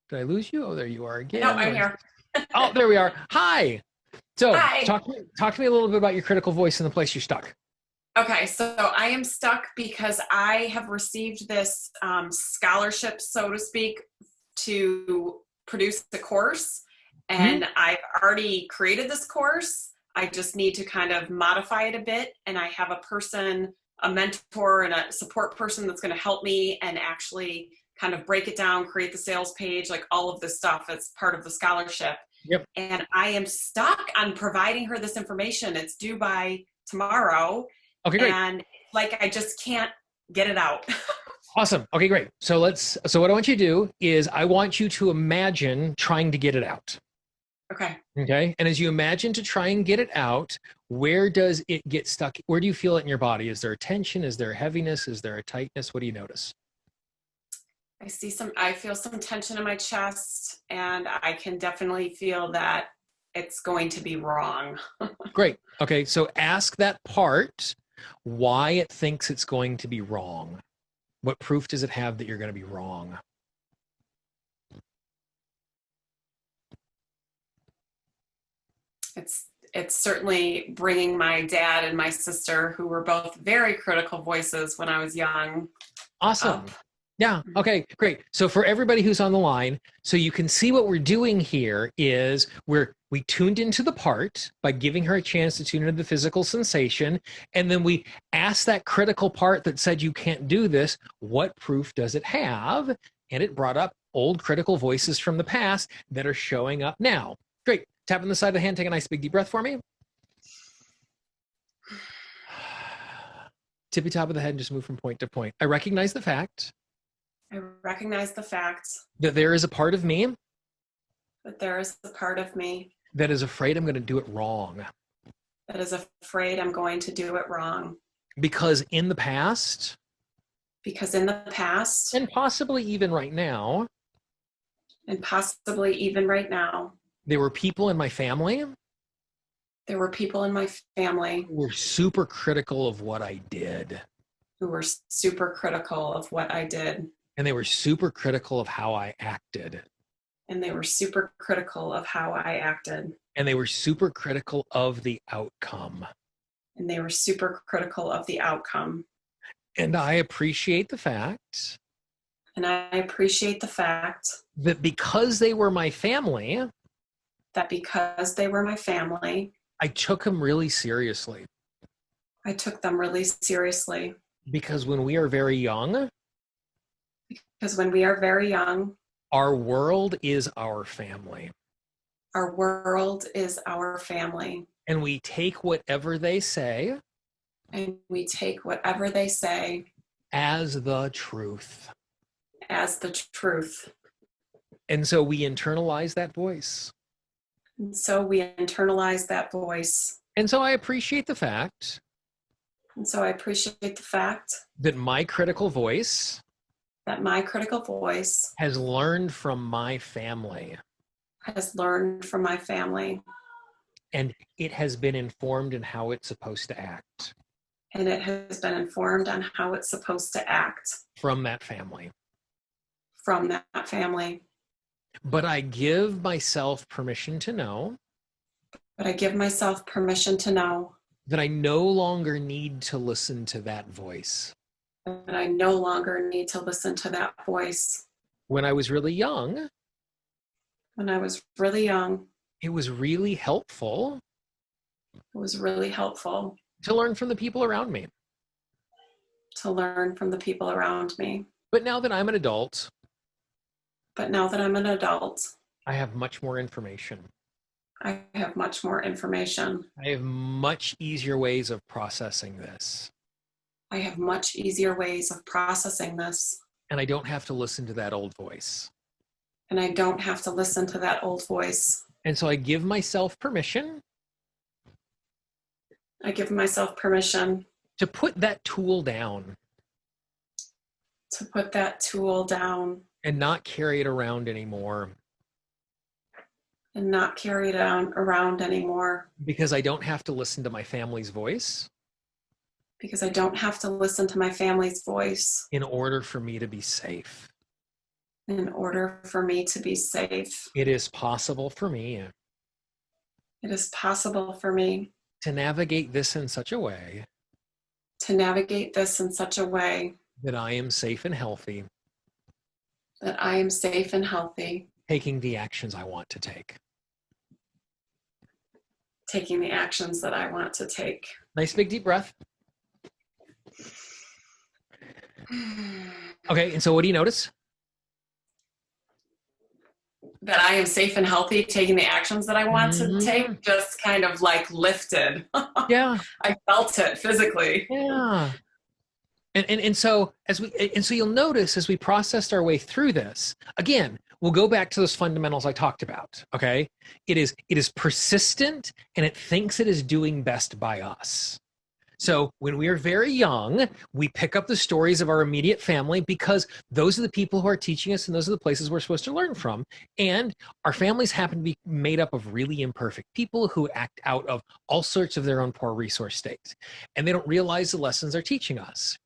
Did I lose you? Oh, there you are again. No, I'm here. Oh, there we are. Hi. So Hi. Talk to me a little bit about your critical voice and the place you're stuck. Okay, so I am stuck because I have received this scholarship, so to speak, to produce the course. And I've already created this course. I just need to kind of modify it a bit. And I have a person, a mentor and a support person that's going to help me and actually kind of break it down, create the sales page, like all of this stuff as part of the scholarship. Yep. And I am stuck on providing her this information. It's due by tomorrow. Okay, great. And like, I just can't get it out. Awesome. Okay, great. So what I want you to do is I want you to imagine trying to get it out. Okay. Okay. And as you imagine to try and get it out, where does it get stuck? Where do you feel it in your body? Is there a tension? Is there a heaviness? Is there a tightness? What do you notice? I feel some tension in my chest, and I can definitely feel that it's going to be wrong. Great. Okay. So ask that part why it thinks it's going to be wrong. What proof does it have that you're going to be wrong? It's certainly bringing my dad and my sister, who were both very critical voices when I was young. Awesome. Yeah. Okay, great. So for everybody who's on the line, so you can see what we're doing here is we tuned into the part by giving her a chance to tune into the physical sensation. And then we asked that critical part that said, you can't do this. What proof does it have? And it brought up old critical voices from the past that are showing up now. Great. Tap on the side of the hand. Take a nice big deep breath for me. Tippy top of the head and just move from point to point. I recognize the fact. I recognize the fact that there is a part of me that there is a part of me that is afraid I'm going to do it wrong. That is afraid I'm going to do it wrong. Because in the past, and possibly even right now, there were people in my family. There were people in my family who were super critical of what I did. And they were super critical of how I acted. And they were super critical of And they were super critical of the outcome. And I appreciate the fact. That because they were my family. I I took them really seriously. I took them really seriously. Because when we are very young, Because when we are very young, our world is our family. our world is our family. And we take whatever they say And we take whatever they say as the truth. as the truth. And so we internalize that voice. And so we internalize that voice. And so I appreciate the fact And so I appreciate the fact that my critical voice that my critical voice has learned from my family, has learned from my family, and it has been informed in how it's supposed to act and it has been informed on how it's supposed to act from that family. from that family. But I give myself permission to know But I give myself permission to know that I no longer need to listen to that voice. that I no longer need to listen to that voice. When I was really young, When I was really young, it was really helpful it was really helpful to learn from the people around me. to learn from the people around me. But now that I'm an adult, But now that I'm an adult, I have much more information. I have much more information. I have much easier ways of processing this. I have much easier ways of processing this. And I don't have to listen to that old voice. And I don't have to listen to that old voice. And so I give myself permission I give myself permission to put that tool down to put that tool down and not carry it around anymore, and not carry it around anymore, because I don't have to listen to my family's voice because I don't have to listen to my family's voice in order for me to be safe. in order for me to be safe. It is possible for me It is possible for me to navigate this in such a way to navigate this in such a way that I am safe and healthy, that I am safe and healthy, taking the actions I want to take. taking the actions that I want to take. Nice big deep breath. Okay, and so what do you notice? That I am safe and healthy, taking the actions that I want Mhm. to take, just kind of like lifted. Yeah. I felt it physically. Yeah. And so you'll notice as we processed our way through this, again, we'll go back to those fundamentals I talked about. Okay. It is persistent and it thinks it is doing best by us. So when we are very young, we pick up the stories of our immediate family because those are the people who are teaching us and those are the places we're supposed to learn from. And our families happen to be made up of really imperfect people who act out of all sorts of their own poor resource states. And they don't realize the lessons they're teaching us.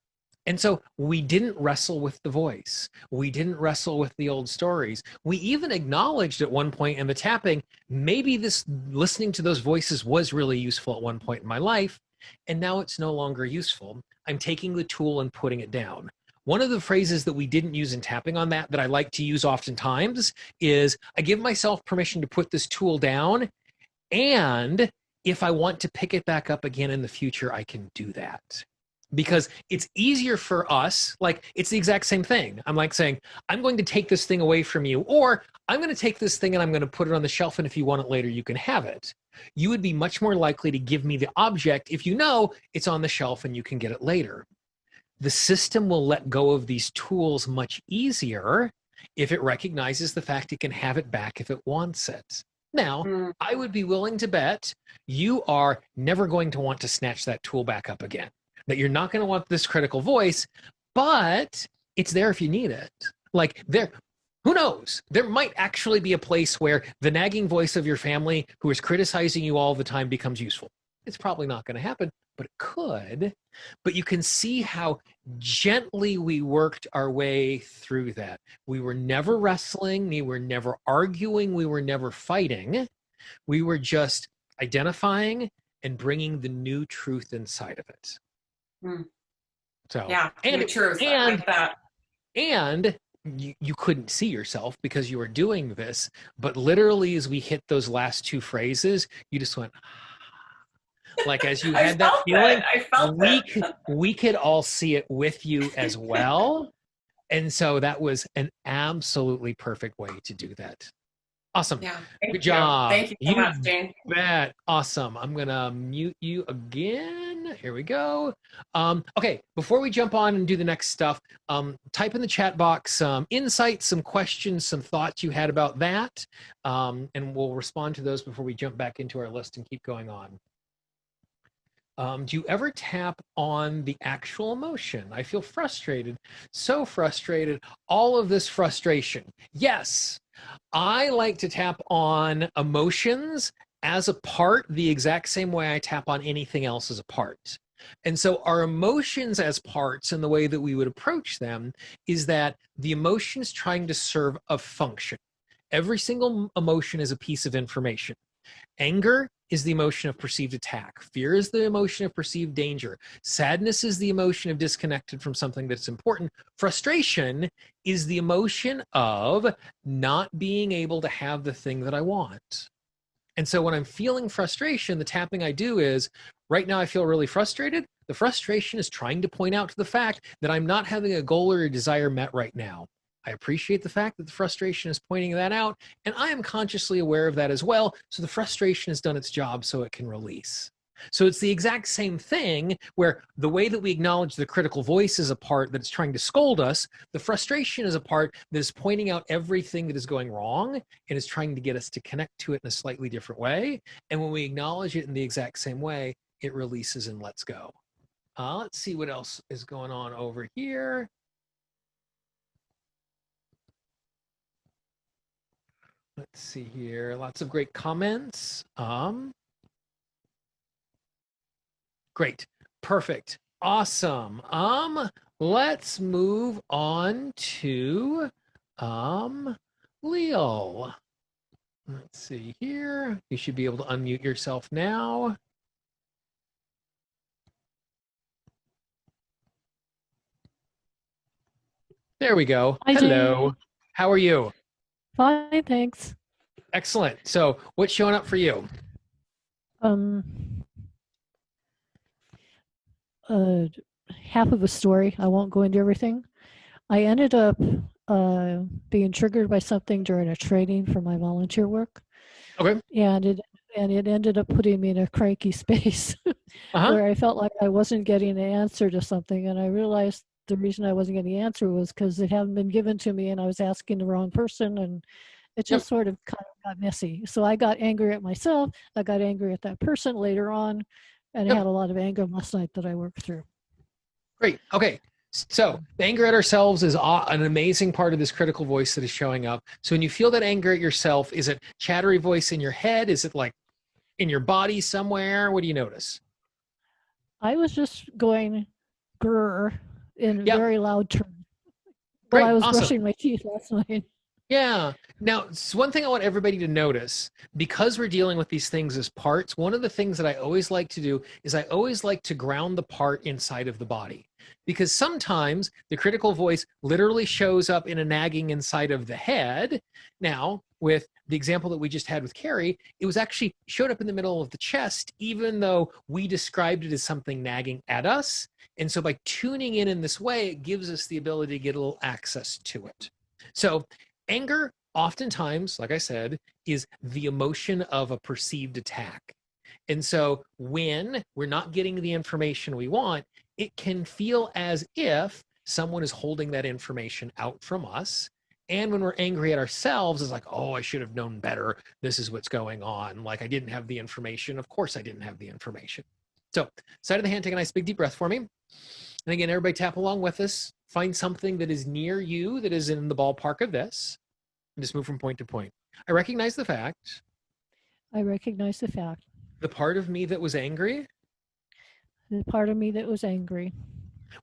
And so we didn't wrestle with the voice. We didn't wrestle with the old stories. We even acknowledged at one point in the tapping, maybe this listening to those voices was really useful at one point in my life. And now it's no longer useful. I'm taking the tool and putting it down. One of the phrases that we didn't use in tapping on that I like to use oftentimes is I give myself permission to put this tool down. And if I want to pick it back up again in the future, I can do that. Because it's easier for us, like it's the exact same thing. I'm like saying, I'm going to take this thing away from you, or I'm going to take this thing and I'm going to put it on the shelf, and if you want it later, you can have it. You would be much more likely to give me the object if you know it's on the shelf and you can get it later. The system will let go of these tools much easier if it recognizes the fact it can have it back if it wants it. Now, I would be willing to bet you are never going to want to snatch that tool back up again. That you're not going to want this critical voice, but it's there if you need it. Like there, who knows? There might actually be a place where the nagging voice of your family who is criticizing you all the time becomes useful. It's probably not going to happen, but it could. But you can see how gently we worked our way through that. We were never wrestling. We were never arguing. We were never fighting. We were just identifying and bringing the new truth inside of it. So Yeah, and new truth. I like that. And you couldn't see yourself because you were doing this, but literally as we hit those last two phrases, you just went, Like as you I had that felt feeling, it. I felt it. we could all see it with you as well. And so that was an absolutely perfect way to do that. Awesome. Yeah. Good Thank you. job. Thank you so much, Jane. Bet. Awesome. I'm going to mute you again. Here we go. Okay. Before we jump on and do the next stuff, type in the chat box some insights, some questions, some thoughts you had about that. And we'll respond to those before we jump back into our list and keep going on. Do you ever tap on the actual emotion? I feel frustrated, so frustrated, all of this frustration. Yes, I like to tap on emotions as a part the exact same way I tap on anything else as a part. And so our emotions as parts and the way that we would approach them is that the emotion is trying to serve a function. Every single emotion is a piece of information. Anger is the emotion of perceived attack. Fear is the emotion of perceived danger. Sadness is the emotion of disconnected from something that's important. Frustration is the emotion of not being able to have the thing that I want. And so when I'm feeling frustration, the tapping I do is, right now I feel really frustrated. The frustration is trying to point out to the fact that I'm not having a goal or a desire met right now. I appreciate the fact that the frustration is pointing that out, and I am consciously aware of that as well. So the frustration has done its job so it can release. So it's the exact same thing where the way that we acknowledge the critical voice is a part that's trying to scold us. The frustration is a part that is pointing out everything that is going wrong and is trying to get us to connect to it in a slightly different way. And when we acknowledge it in the exact same way, it releases and lets go. Let's see what else is going on over here. Let's see here. Lots of great comments. Great. Perfect. Awesome. Let's move on to Leo. Let's see here. You should be able to unmute yourself now. There we go. Hi, Hello. Jane. How are you? Fine, thanks. Excellent. So what's showing up for you? Half of a story. I won't go into everything. I ended up being triggered by something during a training for my volunteer work. Okay. And it ended up putting me in a cranky space where I felt like I wasn't getting an answer to something, and I realized the reason I wasn't getting the answer was because it hadn't been given to me and I was asking the wrong person, and it just sort of kind of got messy. So I got angry at myself, I got angry at that person later on, and I had a lot of anger last night that I worked through. Great. Okay. So the anger at ourselves is an amazing part of this critical voice that is showing up. So when you feel that anger at yourself, is it chattery voice in your head? Is it like in your body somewhere? What do you notice? I was just going grrr in very loud terms while I was brushing my teeth last night. Yeah. Now, one thing I want everybody to notice, because we're dealing with these things as parts, one of the things that I always like to do is I always like to ground the part inside of the body. Because sometimes the critical voice literally shows up in a nagging inside of the head. Now, with the example that we just had with Carrie, it was actually showed up in the middle of the chest, even though we described it as something nagging at us. And so by tuning in this way, it gives us the ability to get a little access to it. So anger, oftentimes, like I said, is the emotion of a perceived attack. And so when we're not getting the information we want, it can feel as if someone is holding that information out from us. And when we're angry at ourselves, it's like, oh, I should have known better. This is what's going on. Like I didn't have the information. Of course I didn't have the information. So side of the hand, take a nice big deep breath for me. And again, everybody tap along with us. Find something that is near you that is in the ballpark of this. And just move from point to point. I recognize the fact. I recognize the fact. The part of me that was angry. The part of me that was angry.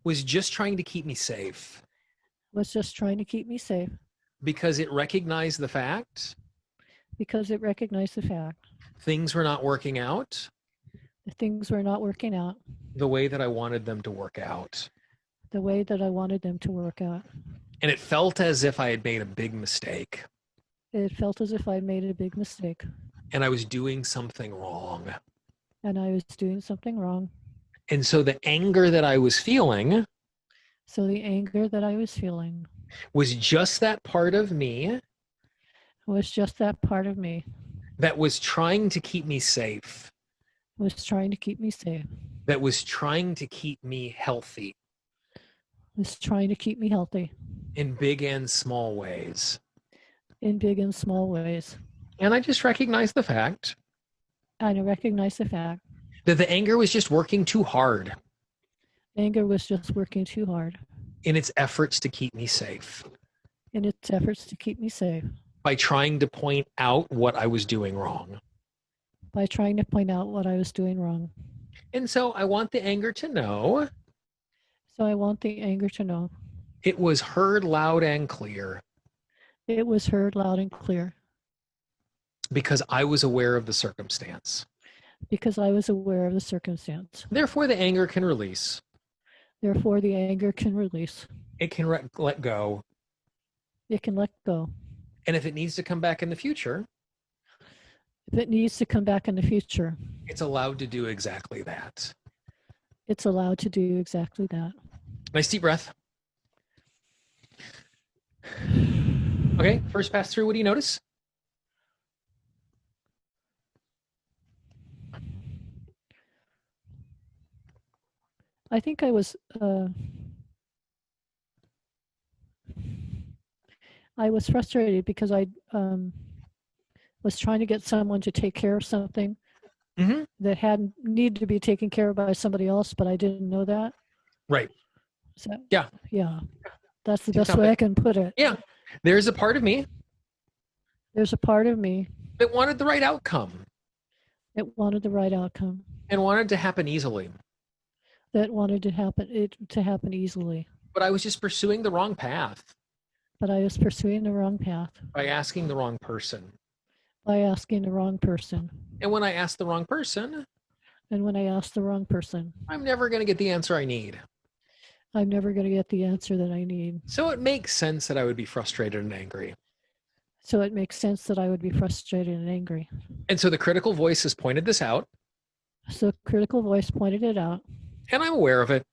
Was just trying to keep me safe. Was just trying to keep me safe. Because it recognized the fact. Because it recognized the fact. Things were not working out. The things were not working out. The way that I wanted them to work out. The way that I wanted them to work out. And it felt as if I had made a big mistake. It felt as if I'd made a big mistake. And I was doing something wrong. and I was doing something wrong. And so the anger that I was feeling So the anger that I was feeling was just that part of me was just that part of me, that was trying to keep me safe, was trying to keep me safe, that was trying to keep me healthy was trying to keep me healthy in big and small ways. in big and small ways. And I just recognized the fact And I recognize the fact that the anger was just working too hard anger was just working too hard in its efforts to keep me safe in its efforts to keep me safe by trying to point out what I was doing wrong. by trying to point out what I was doing wrong. And so I want the anger to know So I want the anger to know it was heard loud and clear it was heard loud and clear because I was aware of the circumstance. because I was aware of the circumstance. Therefore, the anger can release. Therefore, the anger can release. It can let go. It can let go. And if it needs to come back in the future, If it needs to come back in the future, it's allowed to do exactly that. it's allowed to do exactly that. Nice deep breath. Okay, first pass through, what do you notice? I think I was frustrated because I was trying to get someone to take care of something Mm-hmm. that hadn't needed to be taken care of by somebody else, but I didn't know that. Right. So Yeah. yeah, that's the Seems best way not I can put it. Yeah. There's a part of me There's a part of me that wanted the right outcome that wanted the right outcome, and wanted to happen easily. that wanted to happen easily, But I was just pursuing the wrong path but I was pursuing the wrong path by asking the wrong person. by asking the wrong person. And when I asked the wrong person, And when I asked the wrong person, I'm never going to get the answer I need. I'm never going to get the answer that I need. So it makes sense that I would be frustrated and angry. So it makes sense that I would be frustrated and angry. And so the critical voice has pointed this out, So critical voice pointed it out, and I'm aware of it.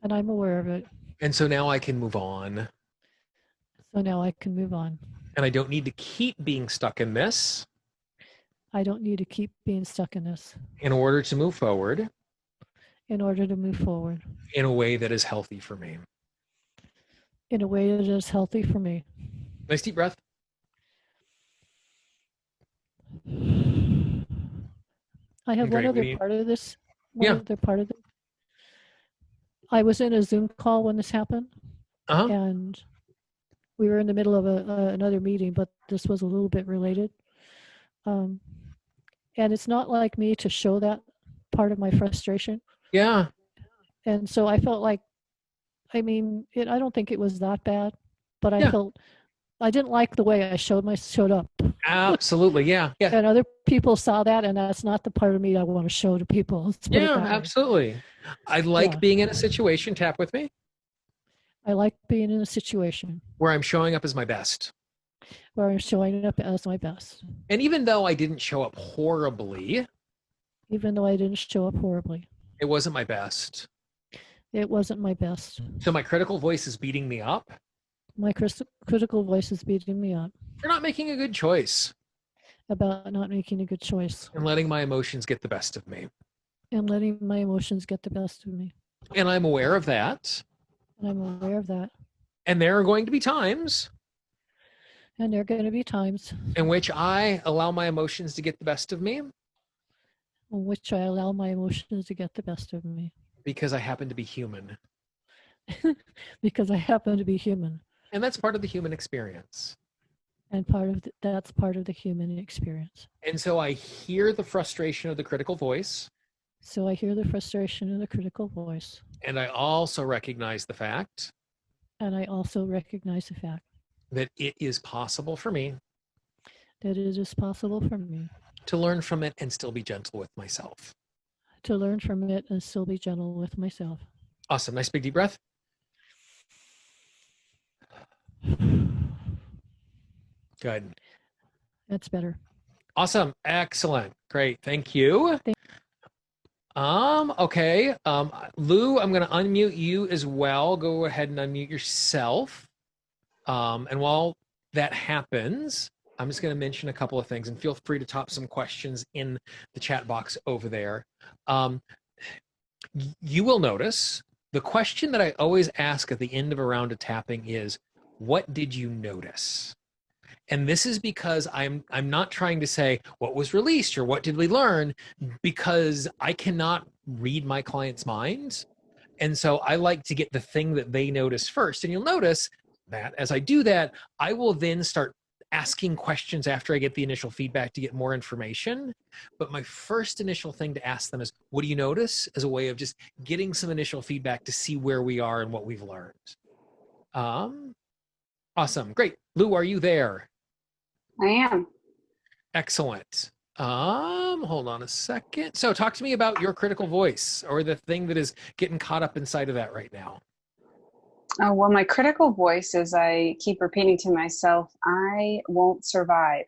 and I'm aware of it. And so now I can move on. So now I can move on. And I don't need to keep being stuck in this I don't need to keep being stuck in this in order to move forward in order to move forward in a way that is healthy for me. in a way that is healthy for me. Nice deep breath. I have Great, one other we- part of this. Yeah. Other part of it. I was in a Zoom call when this happened, Uh-huh. and we were in the middle of another meeting, but this was a little bit related. And it's not like me to show that part of my frustration. Yeah. And so I felt like, I mean, I don't think it was that bad, but I Yeah. felt I didn't like the way I showed up. Absolutely. Yeah. Yeah. And other people saw that, and that's not the part of me I want to show to people. Let's put it Yeah, that way. absolutely. I like Yeah. being in a situation, tap with me, I like being in a situation where I'm showing up as my best. where I'm showing up as my best, And even though I didn't show up horribly, even though I didn't show up horribly. it wasn't my best. It wasn't my best. So my critical voice is beating me up My critical voice is beating me up for not making a good choice about not making a good choice and letting my emotions get the best of me. and letting my emotions get the best of me. And I'm aware of that. And I'm aware of that. And there are going to be times And there are going to be times in which I allow my emotions to get the best of me in which I allow my emotions to get the best of me because I happen to be human. because I happen to be human. And that's part of the human experience. And that's part of the human experience. And so I hear the frustration of the critical voice. So I hear the frustration of the critical voice. And I also recognize the fact And I also recognize the fact that it is possible for me that it is possible for me to learn from it and still be gentle with myself. to learn from it and still be gentle with myself. Awesome. Nice big deep breath. Good. That's better. Awesome. Excellent. Great. Thank you. Okay. Lou, I'm going to unmute you as well. Go ahead and unmute yourself. And while that happens, I'm just going to mention a couple of things, and feel free to top some questions in the chat box over there. You will notice the question that I always ask at the end of a round of tapping is, what did you notice? And this is because I'm not trying to say what was released or what did we learn, because I cannot read my clients' minds. And so I like to get the thing that they notice first. And you'll notice that as I do that, I will then start asking questions after I get the initial feedback to get more information. But my first initial thing to ask them is, what do you notice? As a way of just getting some initial feedback to see where we are and what we've learned. Awesome. Great. Lou, are you there? I am. Excellent. Hold on a second. So talk to me about your critical voice, or the thing that is getting caught up inside of that right now. Well, my critical voice is I keep repeating to myself, I won't survive.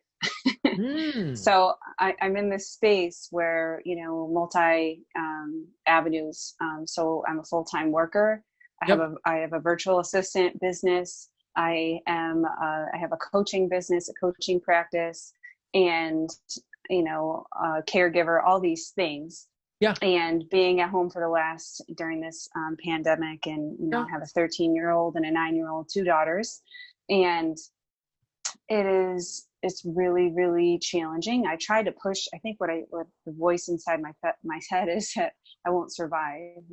So I'm in this space where, multi avenues. So I'm a full-time worker. I have a virtual assistant business. I have a coaching business, a coaching practice, and, a caregiver, all these things. Yeah. And being at home during this pandemic, and, I have a 13-year-old and a 9-year-old, 2 daughters. And it's really, really challenging. I try to push, I think what the voice inside my head is that I won't survive,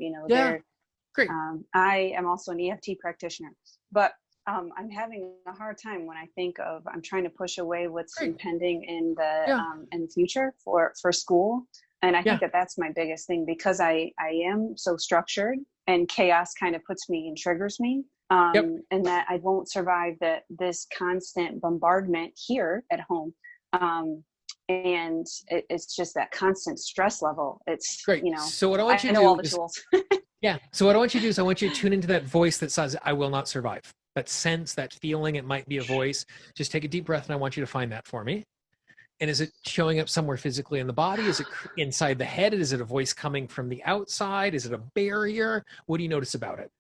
Great. I am also an EFT practitioner, but I'm having a hard time when I think of, I'm trying to push away what's impending in the future for school. And I think that's my biggest thing, because I am so structured, and chaos kind of puts me and triggers me. And that I won't survive this constant bombardment here at home. And it's just that constant stress level. It's great. So what I want you to do know all the tools. So what I want you to do is I want you to tune into that voice that says, I will not survive. That sense, that feeling, it might be a voice. Just take a deep breath, and I want you to find that for me. And is it showing up somewhere physically in the body? Is it inside the head? Is it a voice coming from the outside? Is it a barrier? What do you notice about it?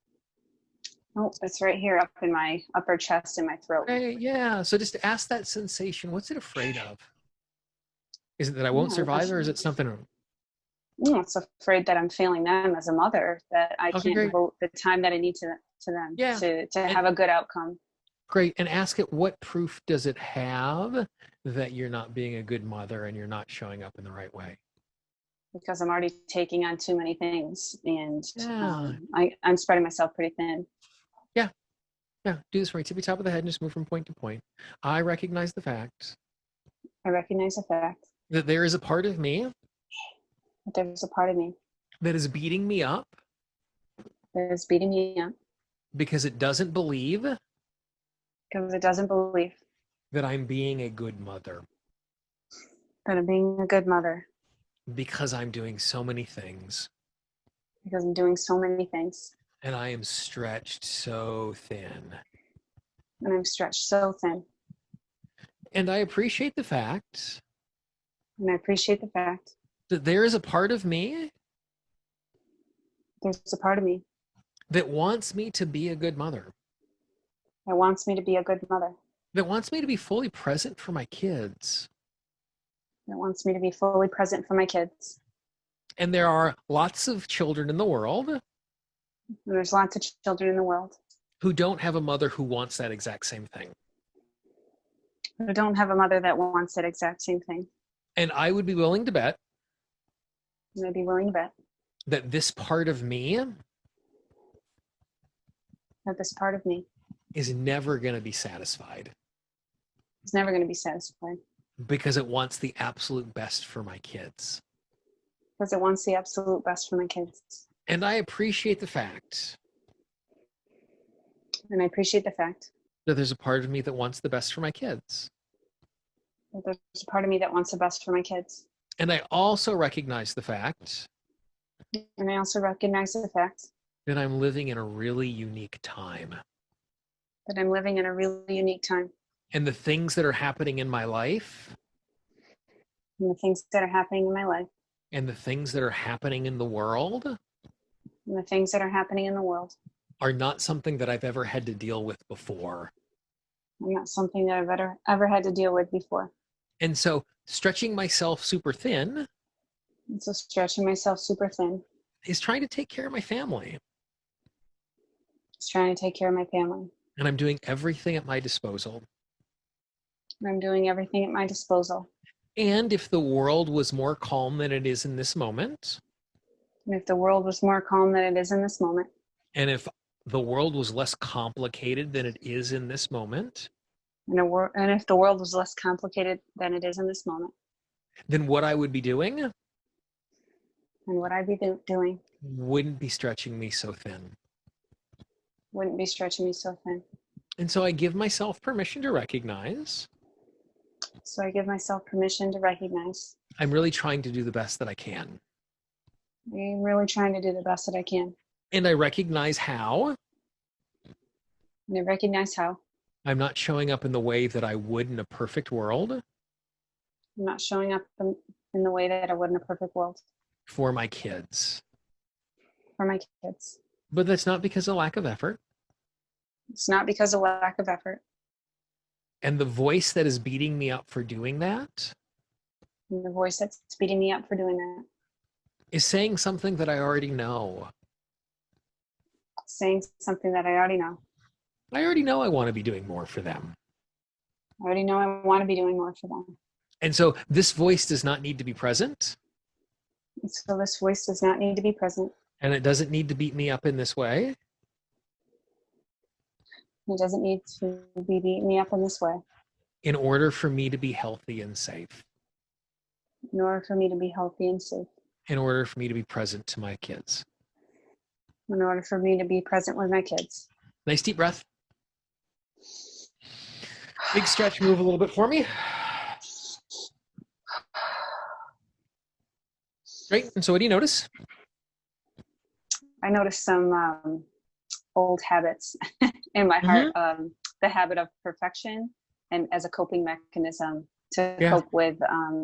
Oh, it's right here up in my upper chest and my throat. Okay, yeah. So just ask that sensation. What's it afraid of? Is it that I won't survive, or is it something? It's afraid that I'm failing them as a mother, that I can't devote the time that I need to them to have a good outcome. Great. And ask it, what proof does it have that you're not being a good mother and you're not showing up in the right way? Because I'm already taking on too many things, and I'm spreading myself pretty thin. Yeah, do this for me. Tippy top of the head and just move from point to point. I recognize the fact. I recognize the fact that there is a part of me. That there's a part of me. That is beating me up. That is beating me up. Because it doesn't believe. Because it doesn't believe. That I'm being a good mother. That I'm being a good mother. Because I'm doing so many things. Because I'm doing so many things. And I am stretched so thin. And I'm stretched so thin. And I appreciate the fact. And I appreciate the fact. That there is a part of me. There's a part of me. That wants me to be a good mother. That wants me to be a good mother. That wants me to be fully present for my kids. That wants me to be fully present for my kids. And there are lots of children in the world. And there's lots of children in the world. Who don't have a mother who wants that exact same thing. Who don't have a mother that wants that exact same thing. And I would be willing to bet. And I'd be willing to bet. That this part of me. That this part of me. Is never going to be satisfied. It's never going to be satisfied. Because it wants the absolute best for my kids. Because it wants the absolute best for my kids. And I appreciate the fact. And I appreciate the fact. That there's a part of me that wants the best for my kids. That there's a part of me that wants the best for my kids. And I also recognize the fact. And I also recognize the fact. That I'm living in a really unique time. That I'm living in a really unique time. And the things that are happening in my life. and the things that are happening in my life, and the things that are happening in the world and the things that are happening in the world are not something that I've ever had to deal with before. are not something that I've ever had to deal with before. And so stretching myself super thin And so stretching myself super thin is trying to take care of my family. is trying to take care of my family. And I'm doing everything at my disposal. And I'm doing everything at my disposal. And if the world was more calm than it is in this moment, And if the world was more calm than it is in this moment, and if the world was less complicated than it is in this moment, and if the world was less complicated than it is in this moment, then what I would be doing and what I'd be doing wouldn't be stretching me so thin. wouldn't be stretching me so thin. And so I give myself permission to recognize So I give myself permission to recognize I'm really trying to do the best that I can. I'm really trying to do the best that I can. And I recognize how And I recognize how I'm not showing up in the way that I would in a perfect world I'm not showing up in the way that I would in a perfect world for my kids. for my kids. But that's not because of lack of effort. It's not because of lack of effort. And the voice that is beating me up for doing that And the voice that's beating me up for doing that, is saying something that I already know. saying something that I already know. I already know I want to be doing more for them. I already know I want to be doing more for them. And so this voice does not need to be present, And so this voice does not need to be present. and it doesn't need to beat me up in this way. It doesn't need to be beating me up in this way In order for me to be healthy and safe, in order for me to be healthy and safe, in order for me to be present to my kids. in order for me to be present with my kids. Nice deep breath. Big stretch, move a little bit for me. Great. And so what do you notice? I noticed some old habits in my heart. The habit of perfection, and as a coping mechanism to cope with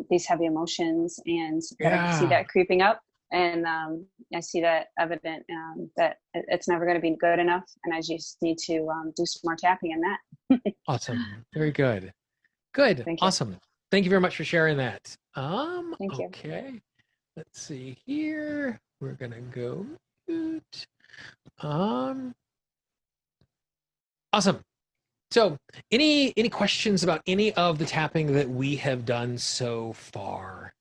these heavy emotions, and I see that creeping up, and I see that evident that it's never going to be good enough, and I just need to do some more tapping in that. Awesome. Very good. Good. Thank you. Awesome. Thank you very much for sharing that. Thank you. Okay. Let's see here. We're gonna go mute. Awesome. So any questions about any of the tapping that we have done so far?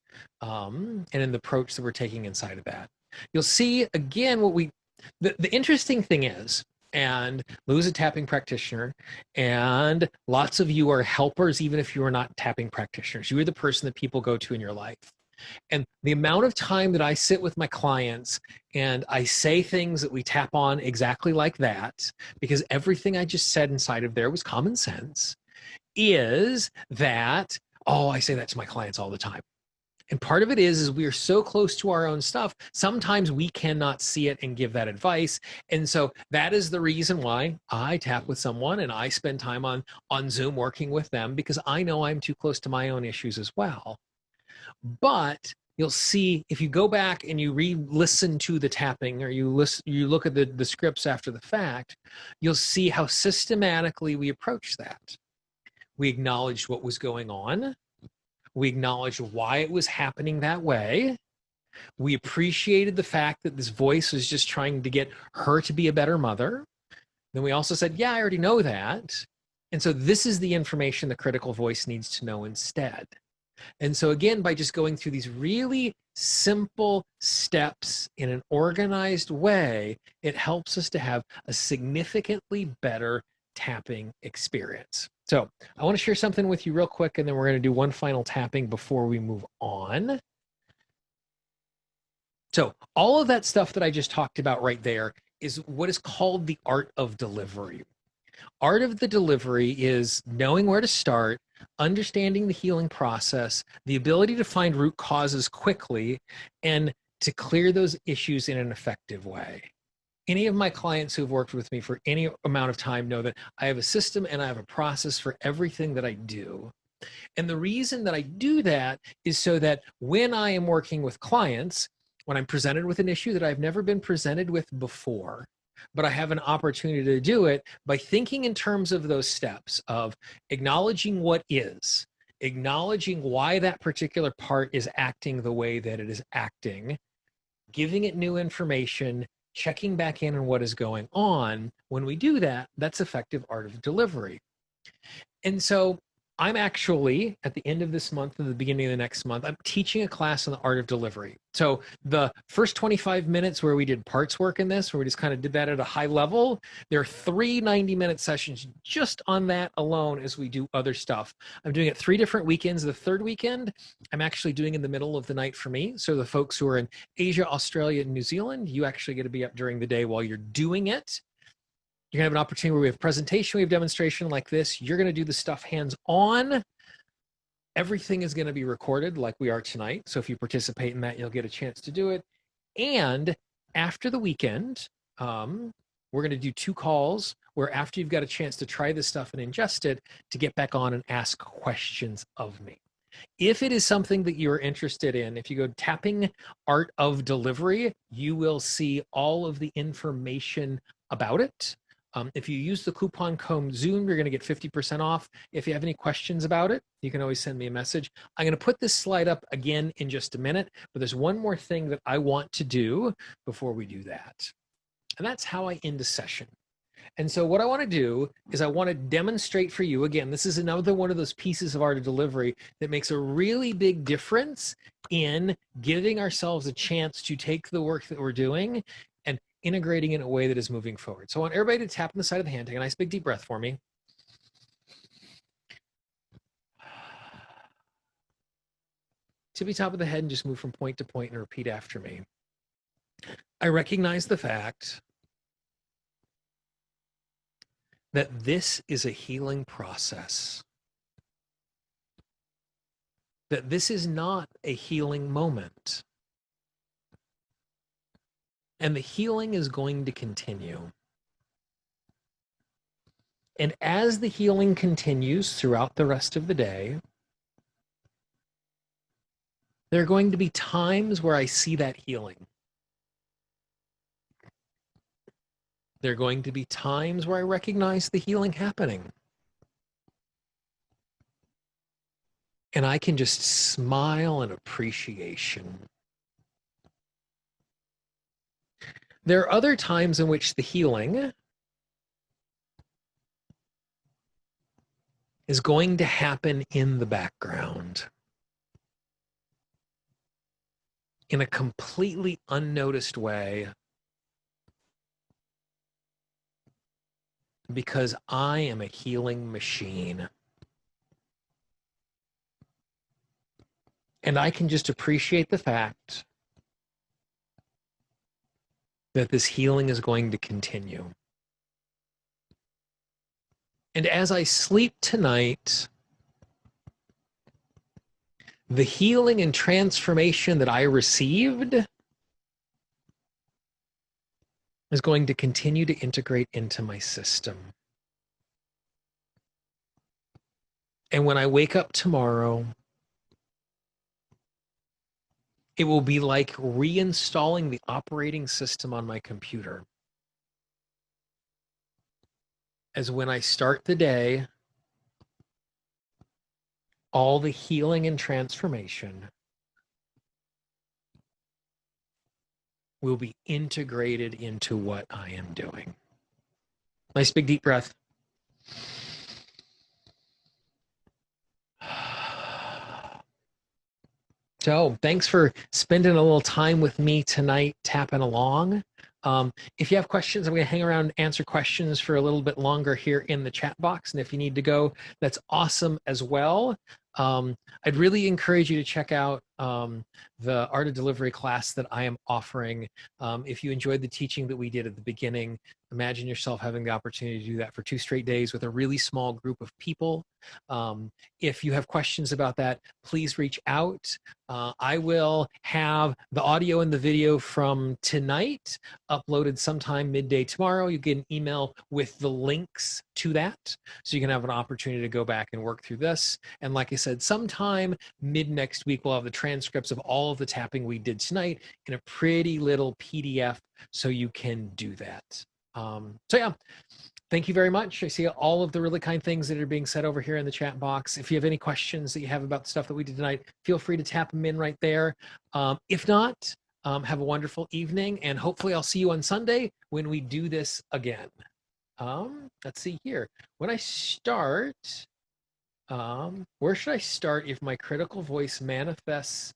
And in the approach that we're taking inside of that. You'll see again the interesting thing is, and Lou's a tapping practitioner, and lots of you are helpers, even if you are not tapping practitioners. You are the person that people go to in your life. And the amount of time that I sit with my clients and I say things that we tap on exactly like that, because everything I just said inside of there was common sense, is that, I say that to my clients all the time. And part of it is we are so close to our own stuff, sometimes we cannot see it and give that advice. And so that is the reason why I tap with someone and I spend time on Zoom working with them, because I know I'm too close to my own issues as well. But you'll see if you go back and you re-listen to the tapping, or you look at the scripts after the fact, you'll see how systematically we approach that. We acknowledged what was going on. We acknowledged why it was happening that way. We appreciated the fact that this voice was just trying to get her to be a better mother. Then we also said, yeah, I already know that. And so this is the information the critical voice needs to know instead. And so again, by just going through these really simple steps in an organized way, it helps us to have a significantly better tapping experience. So I want to share something with you real quick, and then we're going to do one final tapping before we move on. So all of that stuff that I just talked about right there is what is called the art of delivery. Art of the delivery is knowing where to start, understanding the healing process, the ability to find root causes quickly, and to clear those issues in an effective way. Any of my clients who've worked with me for any amount of time know that I have a system and I have a process for everything that I do. And the reason that I do that is so that when I am working with clients, when I'm presented with an issue that I've never been presented with before, but I have an opportunity to do it by thinking in terms of those steps of acknowledging what is, acknowledging why that particular part is acting the way that it is acting, giving it new information, checking back in on what is going on. When we do that, that's effective art of delivery. And so I'm actually, at the end of this month and the beginning of the next month, I'm teaching a class on the art of delivery. So the first 25 minutes where we did parts work in this, where we just kind of did that at a high level, there are 3 90-minute sessions just on that alone as we do other stuff. I'm doing it 3 different weekends. The third weekend, I'm actually doing in the middle of the night for me. So the folks who are in Asia, Australia, and New Zealand, you actually get to be up during the day while you're doing it. You're gonna have an opportunity where we have presentation, we have demonstration like this. You're gonna do the stuff hands-on. Everything is gonna be recorded like we are tonight. So if you participate in that, you'll get a chance to do it. And after the weekend, we're gonna do 2 calls where after you've got a chance to try this stuff and ingest it, to get back on and ask questions of me. If it is something that you're interested in, if you go Tapping Art of Delivery, you will see all of the information about it. If you use the coupon code Zoom, you're going to get 50% off. If you have any questions about it, you can always send me a message. I'm going to put this slide up again in just a minute, but there's one more thing that I want to do before we do that. And that's how I end a session. And so what I want to do is I want to demonstrate for you, again, this is another one of those pieces of art of delivery that makes a really big difference in giving ourselves a chance to take the work that we're doing and integrating in a way that is moving forward. So I want everybody to tap on the side of the hand, take a nice big deep breath for me. Tippy top of the head and just move from point to point and repeat after me. I recognize the fact that this is a healing process. That this is not a healing moment. And the healing is going to continue. And as the healing continues throughout the rest of the day, there are going to be times where I see that healing. There are going to be times where I recognize the healing happening. And I can just smile in appreciation. There are other times in which the healing is going to happen in the background in a completely unnoticed way because I am a healing machine. And I can just appreciate the fact that this healing is going to continue. And as I sleep tonight, the healing and transformation that I received is going to continue to integrate into my system. And when I wake up tomorrow, it will be like reinstalling the operating system on my computer. As when I start the day, all the healing and transformation will be integrated into what I am doing. Nice big deep breath. So thanks for spending a little time with me tonight, tapping along. If you have questions, I'm going to hang around and answer questions for a little bit longer here in the chat box. And if you need to go, that's awesome as well. I'd really encourage you to check out the Art of Delivery class that I am offering. If you enjoyed the teaching that we did at the beginning, imagine yourself having the opportunity to do that for 2 straight days with a really small group of people. If you have questions about that, please reach out. I will have the audio and the video from tonight uploaded sometime midday tomorrow. You get an email with the links to that, so you can have an opportunity to go back and work through this. And like I said, sometime mid next week, we'll have the transcripts of all of the tapping we did tonight in a pretty little PDF, so you can do that. So yeah, thank you very much. I see all of the really kind things that are being said over here in the chat box. If you have any questions that you have about the stuff that we did tonight, feel free to tap them in right there. If not, have a wonderful evening, and hopefully I'll see you on Sunday when we do this again. Let's see here. When I start, where should I start if my critical voice manifests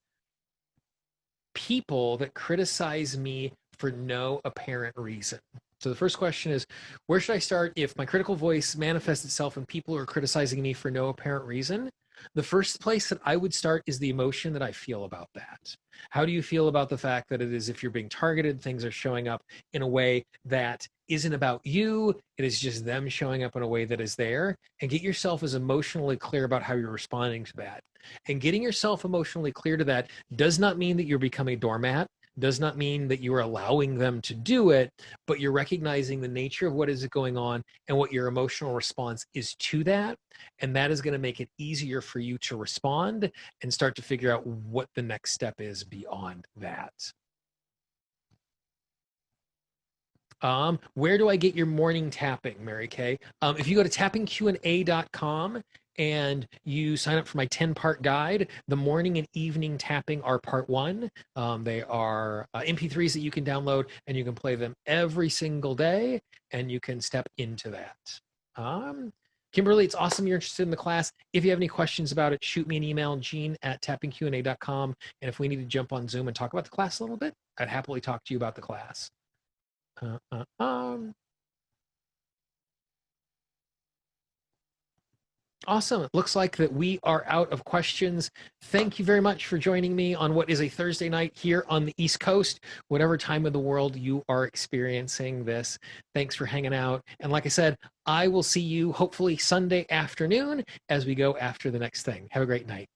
people that criticize me for no apparent reason? So the first question is, where should I start if my critical voice manifests itself in people who are criticizing me for no apparent reason? The first place that I would start is the emotion that I feel about that. How do you feel about the fact that it is, if you're being targeted, things are showing up in a way that isn't about you, it is just them showing up in a way that is there, and get yourself as emotionally clear about how you're responding to that. And getting yourself emotionally clear to that does not mean that you're becoming a doormat, does not mean that you are allowing them to do it, but you're recognizing the nature of what is going on and what your emotional response is to that. And that is going to make it easier for you to respond and start to figure out what the next step is beyond that. Where do I get your morning tapping, Mary Kay? If you go to tappingqa.com and you sign up for my 10-part guide, the morning and evening tapping are part 1. They are MP3s that you can download, and you can play them every single day, and you can step into that. Kimberly, it's awesome you're interested in the class. If you have any questions about it, shoot me an email, gene@tappingqa.com. And if we need to jump on Zoom and talk about the class a little bit, I'd happily talk to you about the class. Awesome. It looks like that we are out of questions. Thank you very much for joining me on what is a Thursday night here on the East Coast, whatever time of the world you are experiencing this. Thanks for hanging out. And like I said, I will see you hopefully Sunday afternoon as we go after the next thing. Have a great night.